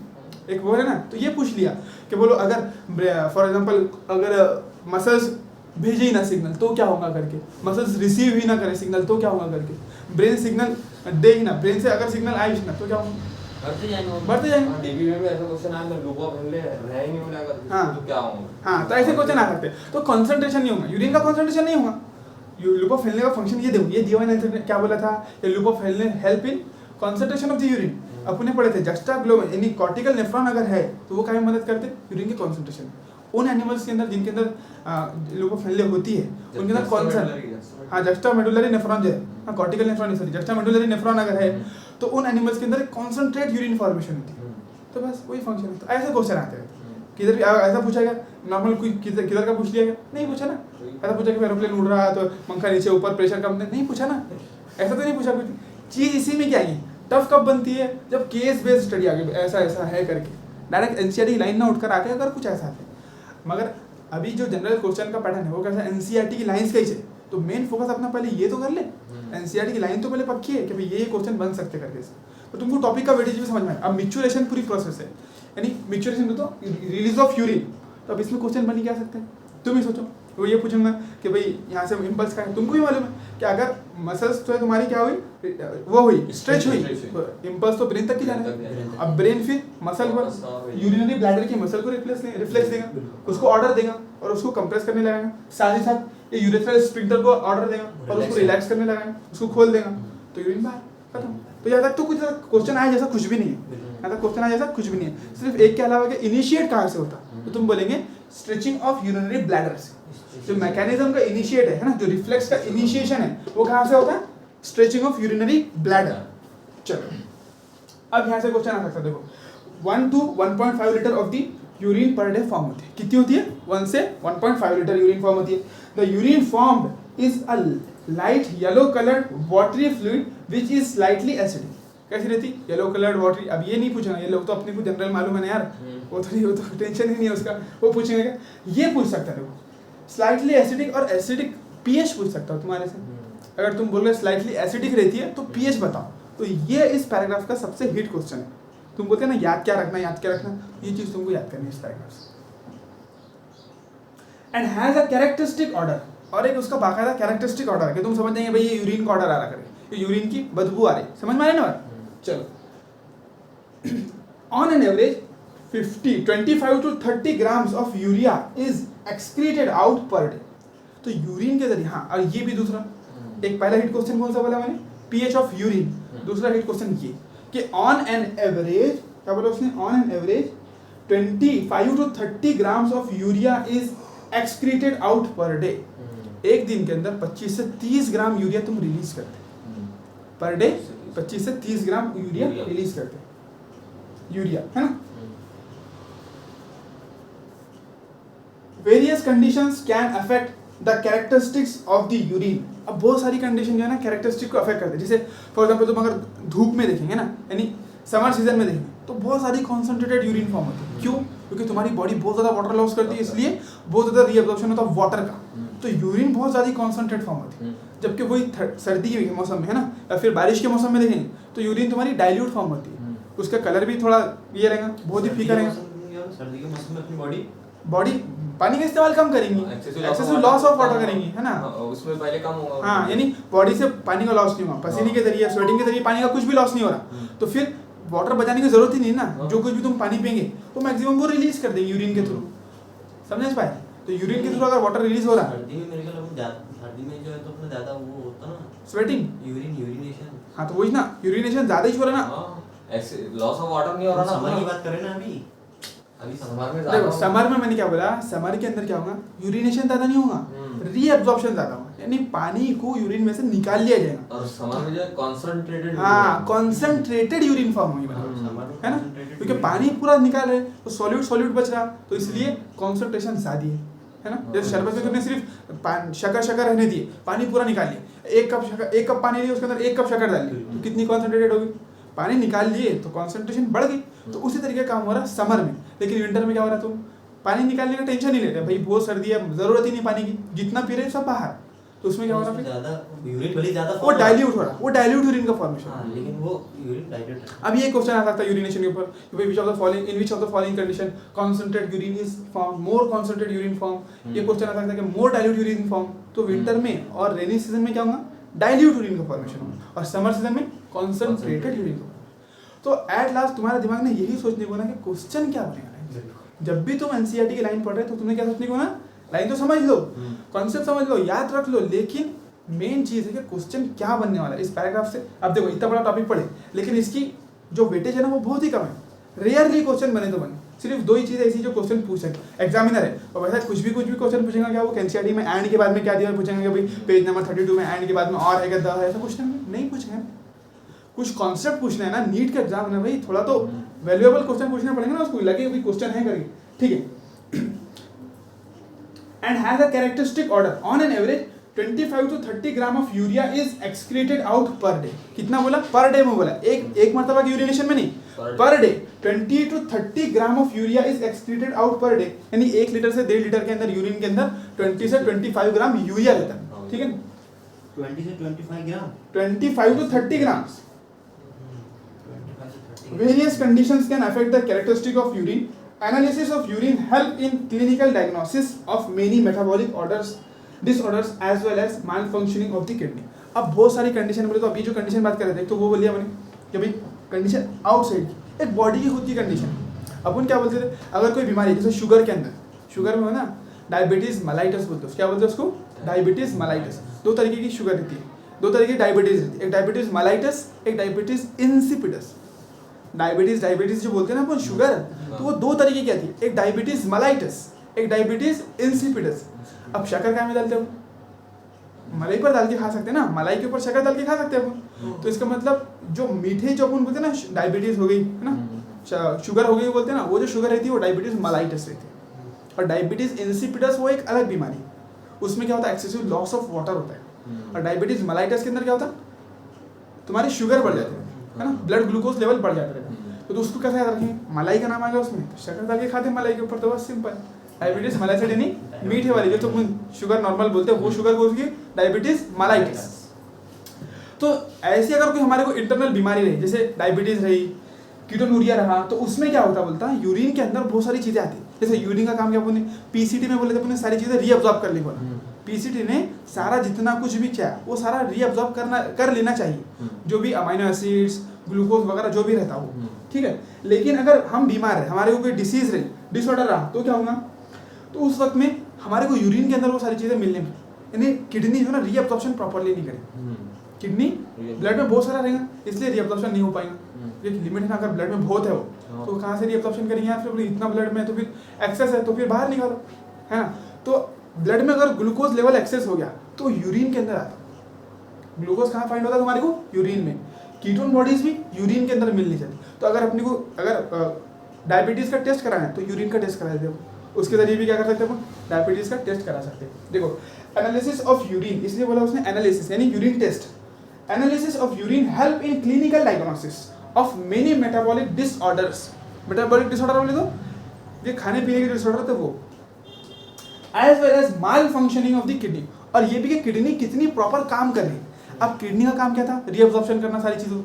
एक वो है ना। तो ये पूछ लिया कि बोलो अगर फॉर एग्जांपल अगर मसल्स भेजे ही ना सिग्नल तो क्या होगा करके, मसल्स रिसीव ही ना करे सिग्नल तो क्या होगा करके, ब्रेन सिग्नल दे ही ना, ब्रेन से अगर सिग्नल आए ही ना तो क्या होगा, बढ़ते जाएंगे। डीबी में भी ऐसा क्वेश्चन आया तो लूप ऑफ हेनले रह ही नहीं होगा, हाँ। तो क्या होगा। हाँ, तो ऐसे क्वेश्चन आ सकते हैं। तो कंसंट्रेशन नहीं होगा, यूरिन का कंसंट्रेशन नहीं होगा। लूप ऑफ हेनले का फंक्शन ये देखो, ये दिया हुआ है क्या बोला था, ये loop of Henle help in concentration of the urine. अपने पढ़े थे जस्टाग्लोमेरुलर यानी कॉर्टिकल नेफ्रॉन अगर है तो वो क्या में मदद करते हैं, यूरिन के कंसंट्रेशन। उन एनिमल्स के अंदर जिनके अंदर लूप ऑफ हेनले होती है उनके अंदर कौन सा, हाँ जस्टामेडुलरी नेफ्रॉन जो है, हाँ कॉर्टिकल नेफ्रॉन नहीं सॉरी जस्टामेडुलरी नेफ्रॉन अगर है तो उन एनिमल्स के अंदर कॉन्सेंट्रेट यूरिन फॉर्मेशन होती है। तो बस वही फंक्शन है। तो ऐसे क्वेश्चन आते हैं, किधर भी ऐसा पूछा गया नॉर्मल, कोई किधर का पूछ लिया गया, नहीं पूछा ना। ऐसा पूछा कि एरोप्लेन उड़ रहा है तो पंखा नीचे ऊपर प्रेशर कम, नहीं पूछा ना, ऐसा तो नहीं पूछा। कुछ चीज़ इसी में क्या है, टफ कब बनती है, जब केस बेस्ड स्टडी आ गई, ऐसा ऐसा है करके डायरेक्ट एनसीईआरटी लाइन ना उठकर आके अगर कुछ ऐसा है। मगर अभी जो जनरल क्वेश्चन का पैटर्न है वो कैसा, एनसीईआरटी की लाइंस कैसे, तो मेन फोकस अपना पहले ये तो कर ले, एनसीईआरटी की लाइन तो पहले पक्की है कि भाई ये क्वेश्चन बन सकते करके से, तो तुमको टॉपिक का वेटेज भी समझ में आए। अब मिचुरेशन पूरी प्रोसेस है, यानी मिचुरेशन तो रिलीज ऑफ यूरिन, तो अब इसमें क्वेश्चन बन ही क्या सकते हैं, तुम ही सोचो। वो ये पूछूंगा कि भाई यहाँ से इम्पल्स का है, तुमको भी मालूम है कि अगर मसल्स तो तुम्हारी क्या हुई, वो हुई स्ट्रेच हुई, इम्पल्स तो ब्रेन तक ही जाना है। अब ब्रेन फिर मसल पर यूरिनरी ब्लैडर की मसल को रिफ्लेक्स देगा, उसको ऑर्डर देगा और उसको कंप्रेस करने लगेगा, साथ ही साथ ये यूरेथ्रल स्फिंक्टर को ऑर्डर देगा और उसको रिलैक्स करने लगेगा, उसको खोल देगा, तो यूरिन बाहर खत्म। तो यहाँ तक तो कुछ क्वेश्चन आया जैसा कुछ भी नहीं है, यहाँ तक क्वेश्चन आया जैसा कुछ भी नहीं है। सिर्फ एक के अलावा कि इनिशिएट कहाँ से होता, तो तुम बोलेंगे स्ट्रेचिंग ऑफ यूरिनरी ब्लैडर से। जो मैकेनिज्म का इनिशिएट है ना, जो रिफ्लेक्स का इनिशिएशन है वो कहाँ से होता है, स्ट्रेचिंग ऑफ यूरिनरी ब्लैडर। चलो अब यहाँ से क्वेश्चन आ सकता है, देखो 1 to 1.5 litre of the urine per day form होती है। कितनी होती है, 1 से 1.5 लीटर यूरिन फॉर्म होती है। The urine formed is a light yellow coloured watery fluid which is slightly acidic. कैसी रहती, येलो कलर्ड वाटरी। अब ये नहीं पूछना, ये लोग तो अपने को जनरल मालूम है ना यार, वो तो नहीं, वो तो टेंशन ही नहीं है उसका, वो पूछेंगे क्या, ये पूछ सकता है। देखो स्लाइटली एसिडिक और एसिडिक पीएच पूछ सकता हूँ तुम्हारे से। अगर तुम बोल रहे स्लाइटली एसिडिक रहती है तो पीएच बताओ, तो ये इस पैराग्राफ का सबसे हिट क्वेश्चन है। तुम बोलते हैं ना याद क्या रखना, याद क्या रखना, ये चीज तुमको याद करनी है इस पैराग्राफ से। And has a characteristic order, और एक उसका बाकायदा कैरेक्टरिस्टिक ऑर्डर है कि तुम समझ जाएंगे भाई ये यूरिन का ऑर्डर आ रहा करे, ये यूरिन की बदबू आ रही, समझ में आ रही ना बात। चलो on an average 25 to 30 grams of urea is excreted out per day. तो यूरिन के जरिए, हाँ, और ये भी दूसरा, एक पहला हिट क्वेश्चन कौन सा बोला मैंने, पीएच ऑफ यूरिन। दूसरा हिट क्वेश्चन ये कि ऑन एन एवरेज, क्या बोला उसने, on an average 25 to 30 grams of urea is excreted out per day. एक दिन के अंदर 25 से 30 ग्राम यूरिया तुम रिलीज करते पर डे, 25 से 30 ग्राम यूरिया रिलीज करते, यूरिया है ना। Various conditions can affect the characteristics of the urine. अब बहुत सारी कंडीशन जो है ना कैरेक्टरिस्टिक को अफेक्ट करते हैं। जैसे फॉर एग्जांपल तुम अगर धूप में देखेंगे ना, यानी समर सीजन में देखेंगे तो बहुत सारी कॉन्सेंट्रेटेड यूरिन फॉर्म होती है। क्यों, क्योंकि तुम्हारी बॉडी बहुत ज़्यादा वाटर लॉस करती है, इसलिए बहुत ज़्यादा रीअब्जॉर्प्शन होता है वाटर का, तो यूरिन बहुत ज़्यादा कॉन्सेंट्रेट फॉर्म होती है। जबकि वही सर्दी के मौसम में है ना, या फिर बारिश के मौसम में देखेंगे तो यूरिन तुम्हारी डाइल्यूट फॉर्म होती है, उसका कलर भी थोड़ा ये रहेगा, बहुत ही फीका रहेगा। सर्दी के मौसम में अपनी बॉडी बॉडी पानी का इस्तेमाल कम करेंगी, एक्सेसिव लॉस ऑफ वाटर करेंगी, है ना। उसमें पहले कम होगा। हाँ, यानी बॉडी से पानी का लॉस नहीं हुआ, पसीने के जरिए स्वेटिंग के जरिए पानी का कुछ भी लॉस नहीं हो रहा, तो फिर वाटर बचाने की जरूरत ही नहीं ना। जो कुछ भी तुम पानी पिएंगे तो मैक्सिमम वो रिलीज कर देंगे यूरिन के थ्रू, समझ पाए। तो यूरिन के थ्रू अगर वाटर रिलीज हो रहा है, सर्दी में मेरे ख्याल में सर्दी में जो है तो अपना ज्यादा वो होता ना स्वेटिंग, यूरिनेशन। हाँ तो वही ना, यूरिनेशन ज्यादा ही हो रहा है ना। ऐसे लॉस ऑफ वाटर नहीं हो रहा ना। समर की बात करें ना अभी समर में देखो समर में मैंने क्या बोला, समर के अंदर क्या होगा, यूरिनेशन ज्यादा नहीं होगा, रीअब्जॉर्प्शन ज्यादा होगा, यानी पानी को यूरिन में से निकाल लिया जाएगा। और समर में जो है कंसंट्रेटेड, हाँ कंसंट्रेटेड यूरिन फॉर्म होगी, मतलब है ना, क्योंकि पानी पूरा निकाल रहे तो सॉल्यूट बच रहा, तो इसलिए कॉन्सेंट्रेशन ज्यादा है ना। जैसे शरबत में तुमने सिर्फ शक्कर रहने दिए, पानी पूरा निकाल लिया, एक कप पानी लिया, उसके अंदर 1 कप शक्कर डाल ली, तो कितनी कॉन्सेंट्रेटेड होगी, पानी निकाल लिए तो कॉन्सेंट्रेशन बढ़ गई। तो उसी तरीके का काम हो रहा है समर में। लेकिन विंटर में क्या हो रहा है, तुम पानी निकालने का टेंशन नहीं लेते, भाई बहुत सर्दी है, जरूरत ही नहीं पानी की, जितना पी रहे सब बाहर, तो उसमें क्या हो रहा है, ज्यादा यूरिन भले ज्यादा वो डाइल्यूट हो रहा है, वो डाइल्यूट यूरिन का फॉर्मेशन। लेकिन वो यूरिन डाइल्यूट है। अब ये क्वेश्चन आ सकता है यूरिनेशन के ऊपर, in which of the following condition concentrate urine is form, more concentrate urine form. ये क्वेश्चन आ सकता है कि मोर डाइल्यूट यूरिन फॉर्म। तो विंटर में और रेनी सीजन में क्या होगा, डाइल्यूट यूरिन का फॉर्मेशन होगा, और समर सीजन में कॉन्सेंट्रेटेड यूरिन का। तो एट लास्ट तुम्हारे दिमाग में यही सोचने को ना कि क्वेश्चन क्या बनेगा। जब भी तुम एनसीईआरटी की लाइन पढ़ रहे हो तो तुम्हें क्या सोचने को ना, लाइन तो समझ लो, कॉन्सेप्ट समझ लो, याद रख लो, लेकिन मेन चीज है कि क्वेश्चन क्या बनने वाला है इस पैराग्राफ से। अब देखो इतना बड़ा टॉपिक पढ़े, लेकिन इसकी जो वेटेज है ना वो बहुत ही कम है। रेयरली क्वेश्चन बने तो बने, सिर्फ 2 ही चीजें ऐसी जो क्वेश्चन पूछे एग्जामिनर है। और वैसा कुछ भी क्वेश्चन पूछेगा क्या, वो एनसीईआरटी में एंड के बाद में क्या दिया पूछेंगे कि भाई पेज नंबर 32 में एंड के बाद में और है क्या द है, ऐसा कुछ नहीं पूछेंगे। कुछ कॉन्सेप्ट पूछना है ना, नीट का एग्जाम है भाई, थोड़ा तो वैल्यूएबल क्वेश्चन पूछना पड़ेगा ना, उसको लगे भाई क्वेश्चन है करके, ठीक है। And has a characteristic order, on an average 25 to 30 gram of urea is excreted out per day. कितना बोला, पर डे में बोला, एक मरतबा की यूरिनेशन में नहीं, per day 20 to 30 gram of urea is excreted out per day, यानी 1 लीटर से 1.5 लीटर के अंदर यूरिन के अंदर 20 से 25 ग्राम यूरिया रहता है, ठीक है। 20 से 25 ग्राम, 25 to 30 grams. Various conditions can affect the characteristic of urine. Analysis of urine help in clinical diagnosis of many metabolic disorders as well as malfunctioning of the kidney. अब बहुत सारी कंडीशन बोले, तो अभी जो कंडीशन बात कर रहे थे तो वो बोलिए मैंने कि भाई कंडीशन आउटसाइड की, एक बॉडी की खुद की कंडीशन। अपन क्या बोलते थे, अगर कोई बीमारी जैसे शुगर के अंदर, शुगर में हो ना डायबिटीज मलाइटस बोलते हैं, क्या बोलते हैं उसको, डायबिटीज मलाइटस। 2 तरीके की शुगर रहती है, 2 तरीके की डायबिटीज रहती है, एक डायबिटीज मलाइटस, एक डायबिटीज इंसिपिडस। डायबिटीज जो बोलते हैं ना अपन शुगर, तो वो 2 तरीके की आती है, एक डायबिटीज मलाइटस, एक डायबिटीज इंसिपिडस। अब शक्कर क्या में डालते हो, मलाई पर डाल के खा सकते हैं ना, मलाई के ऊपर शक्कर डाल के खा सकते हैं अपन। तो इसका मतलब जो मीठे जो अपन बोलते हैं ना, डायबिटीज हो गई है ना, शुगर हो गई बोलते हैं ना, वो जो शुगर रहती है वो डायबिटीज मलाइटस रहती है। और डायबिटीज इंसिपिडस वो एक अलग बीमारी, उसमें क्या होता है, एक्सेसिव लॉस ऑफ वाटर होता है। और डायबिटीज मलाइटस के अंदर क्या होता है, तुम्हारी शुगर बढ़ जाती है ना, ब्लड ग्लूकोज लेवल बढ़ जाता है। तो उसको कैसे याद रखेंगे, मलाई का नाम आएगा उसमें, तो शक्कर डाल के खाते हैं मलाई के ऊपर, तो बस सिंपल। डायबिटीज मलाइटस यानी मीठे वाली, जो तुम शुगर नॉर्मल बोलते हैं वो शुगर को उसकी डायबिटीज मलाइटिस। तो ऐसी अगर कोई हमारे को इंटरनल बीमारी रही, जैसे डायबिटीज रही, कीटोनूरिया रहा, तो उसमें क्या होता बोलता है, यूरिन के अंदर बहुत सारी चीजें आती है। जैसे यूरिन का काम क्या बोले, पीसीटी में बोले थे अपने सारी चीजें रीअब्जॉर्ब कर ली बोला। पीसीटी ने सारा जितना कुछ भी चाहे वो सारा रीअब्जॉर्ब कर लेना चाहिए, जो भी अमाइनो एसिड्स ग्लूकोज वगैरह जो भी रहता हो, ठीक है। लेकिन अगर हम बीमार है, हमारे को कोई डिसीज रही, डिसऑर्डर रहा, तो क्या होगा, तो उस वक्त में हमारे को यूरिन के अंदर वो सारी चीजें मिलने में, यानी किडनी जो ना रीअब्जॉर्प्शन प्रॉपर्ली नहीं करेगी। किडनी ब्लड में बहुत सारा रहेगा, इसलिए रीअब्जॉर्प्शन नहीं हो पाएगा। एक लिमिट है ना, अगर ब्लड में बहुत है वो, तो कहाँ से रीअब्जॉर्प्शन करेंगे यार, फिर इतना ब्लड में तो फिर एक्सेस है तो फिर बाहर निकालो, है ना। तो ब्लड में अगर ग्लूकोज लेवल एक्सेस हो गया तो यूरिन के अंदर आता है। ग्लूकोज कहाँ फाइंड होता है तुम्हारे को, यूरिन में। कीटोन बॉडीज भी यूरिन के अंदर मिलनी चाहिए। तो अगर अपने को अगर डायबिटीज का टेस्ट कराना है तो यूरिन का टेस्ट करा देते हो, उसके जरिए भी क्या कर सकते हो, डायबिटीज का टेस्ट करा सकते हैं। देखो एनालिसिस ऑफ यूरिन, इसलिए बोला उसने एनालिसिस यानी urine test. Analysis of urine help in clinical diagnosis of many metabolic disorders. Metabolic disorder बोले तो ये खाने पीने के डिसऑर्डर थे वो, as well as malfunctioning of the kidney, और ये भी कि किडनी कितनी प्रॉपर काम कर रही है। अब किडनी का काम क्या था, रीअब्जॉर्प्शन करना सारी चीजों,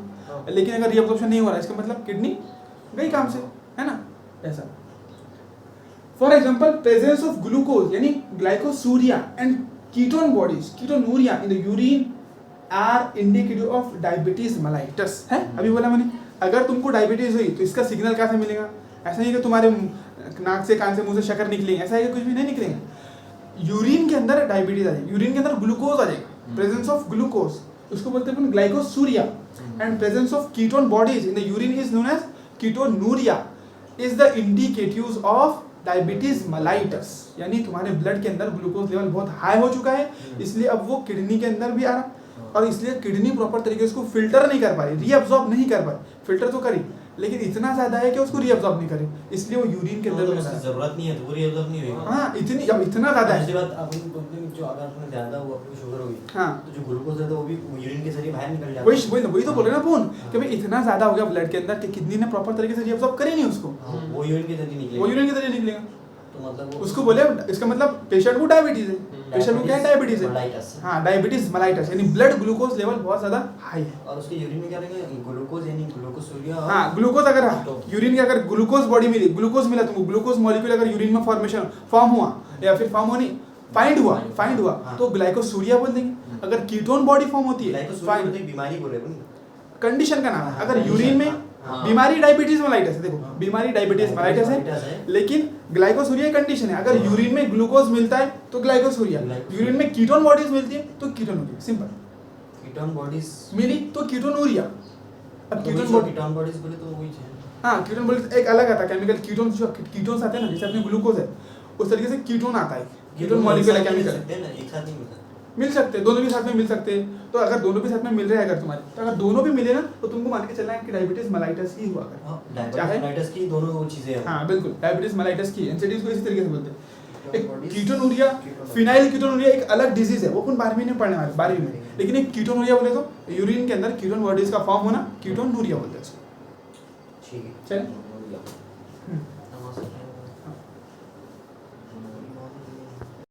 लेकिन अगर रीअब्जॉर्प्शन नहीं हो रहा है इसका मतलब किडनी गई काम से, है ना, ऐसा। For example presence of glucose यानी glycosuria and ketone bodies ketonuria in the urine are indicative of diabetes mellitus है। अभी बोला मैंने, अगर तुमको डायबिटीज हुई तो इसका सिग्नल कहाँ से मिलेगा? ऐसा नहीं कि तुम्हारे नाक से, कान से, मुंह से शक्कर निकलेंगे, ऐसा है कि कुछ भी नहीं निकलेंगे। यूरिन के अंदर डायबिटीज आ जाएगी, यूरिन के अंदर ग्लूकोज आ जाएगा, प्रेजेंस ऑफ ग्लूकोज, उसको बोलते हैं glycosuria, and presence of ketone bodies in the urine is known as ketonuria is the indicatives of diabetes mellitus, यानी तुम्हारे ब्लड के अंदर ग्लूकोज लेवल बहुत हाई हो चुका है, इसलिए अब वो किडनी के अंदर भी आ रहा, और इसलिए किडनी प्रॉपर तरीके से उसको फिल्टर नहीं कर पा रही, रीअब्सॉर्ब नहीं कर पाई, फिल्टर तो करी लेकिन इतना ज्यादा है कि उसको रीअब्सॉर्ब नहीं करे, इसलिए वो यूरिन के अंदर तो उसकी जरूरत नहीं है तो वो रीअब्सॉर्ब नहीं होगा। हाँ इतनी, अब इतना ज्यादा है। दूसरी बात अपन बोलते हैं जो अगर आपने ध्यान दिया वो अपनी शुगर होगी, हाँ तो जो ग्लूकोज है तो वो भी यूरिन के जरिए बाहर निकल जाता है। वही तो बोल रहे ना फोन कि भाई इतना ज्यादा हो गया ब्लड के अंदर कि किडनी ने प्रॉपर तरीके से रीअब्सॉर्ब करे नहीं उसको, वो यूरिन के जरिए निकलेगा, वो यूरिन के जरिए निकलेगा, तो मतलब वो उसको बोले इसका मतलब पेशेंट को डायबिटीज है, पेशेंट को क्या है? डायबिटीज है, मेलाइटस। हाँ डायबिटीज मेलाइटस यानी ब्लड ग्लूकोज लेवल बहुत ज्यादा हाई है। और उसके यूरिन में क्या रहेगा? ग्लूकोज यानी ग्लूकोसूरिया। हाँ ग्लूकोज अगर यूरिन के अगर ग्लूकोज बॉडी मिली, ग्लूकोज मिला तुमको, ग्लूकोज मॉलिक्यूल अगर यूरिन में फॉर्म हुआ या फिर फॉर्म होनी फाइंड हुआ तो ग्लाइकोसूरिया बोल देंगे। अगर कीटोन बॉडी फॉर्म होती है, ग्लाइकोसूरिया तो एक बीमारी बोले अपन, कंडीशन का नाम है। अगर यूरिन में बीमारी डायबिटीज मेलाइटस है, देखो बीमारी डायबिटीज मेलाइटस है, लेकिन ग्लाइकोसूरिया कंडीशन है। अगर यूरिन में ग्लूकोज मिलता है तो ग्लाइकोसूरिया, यूरिन में कीटोन बॉडीज मिलती है तो कीटोनूरिया, सिंपल। कीटोन बॉडीज मिली तो कीटोनूरिया। अब कीटोन बॉडीज बोले तो वही है। हाँ कीटोन बॉडीज एक अलग आता है, केमिकल कीटोन, जो कीटोन्स आते हैं ना, जैसे अपने ग्लूकोज है उस तरीके से कीटोन आता है, कीटोन मॉलिक्यूल है केमिकल, एक साथ नहीं मिलता, मिल सकते हैं, दोनों भी साथ में मिल सकते हैं। तो अगर दोनों भी साथ में मिल रहे हैं अगर तुम्हारे, तो अगर दोनों भी मिले ना तो तुमको मान के चलना है कि डायबिटीज मेलाइटस ही हुआ अगर। डायबिटीज मेलाइटस की दोनों वो चीजें हैं। हाँ बिल्कुल, डायबिटीज मेलाइटस की एनसीडीज को इसी तरीके से बोलते हैं। एक कीटोनूरिया, फिनाइल कीटोनूरिया एक अलग डिजीज है, वो अपन 12वीं में पढ़ने वाले 12वीं में, लेकिन एक कीटोनूरिया बोले तो यूरिन के अंदर कीटोन बॉडीज का फॉर्म होना, कीटोनूरिया बोलते हैं उसको। ठीक है चलिए।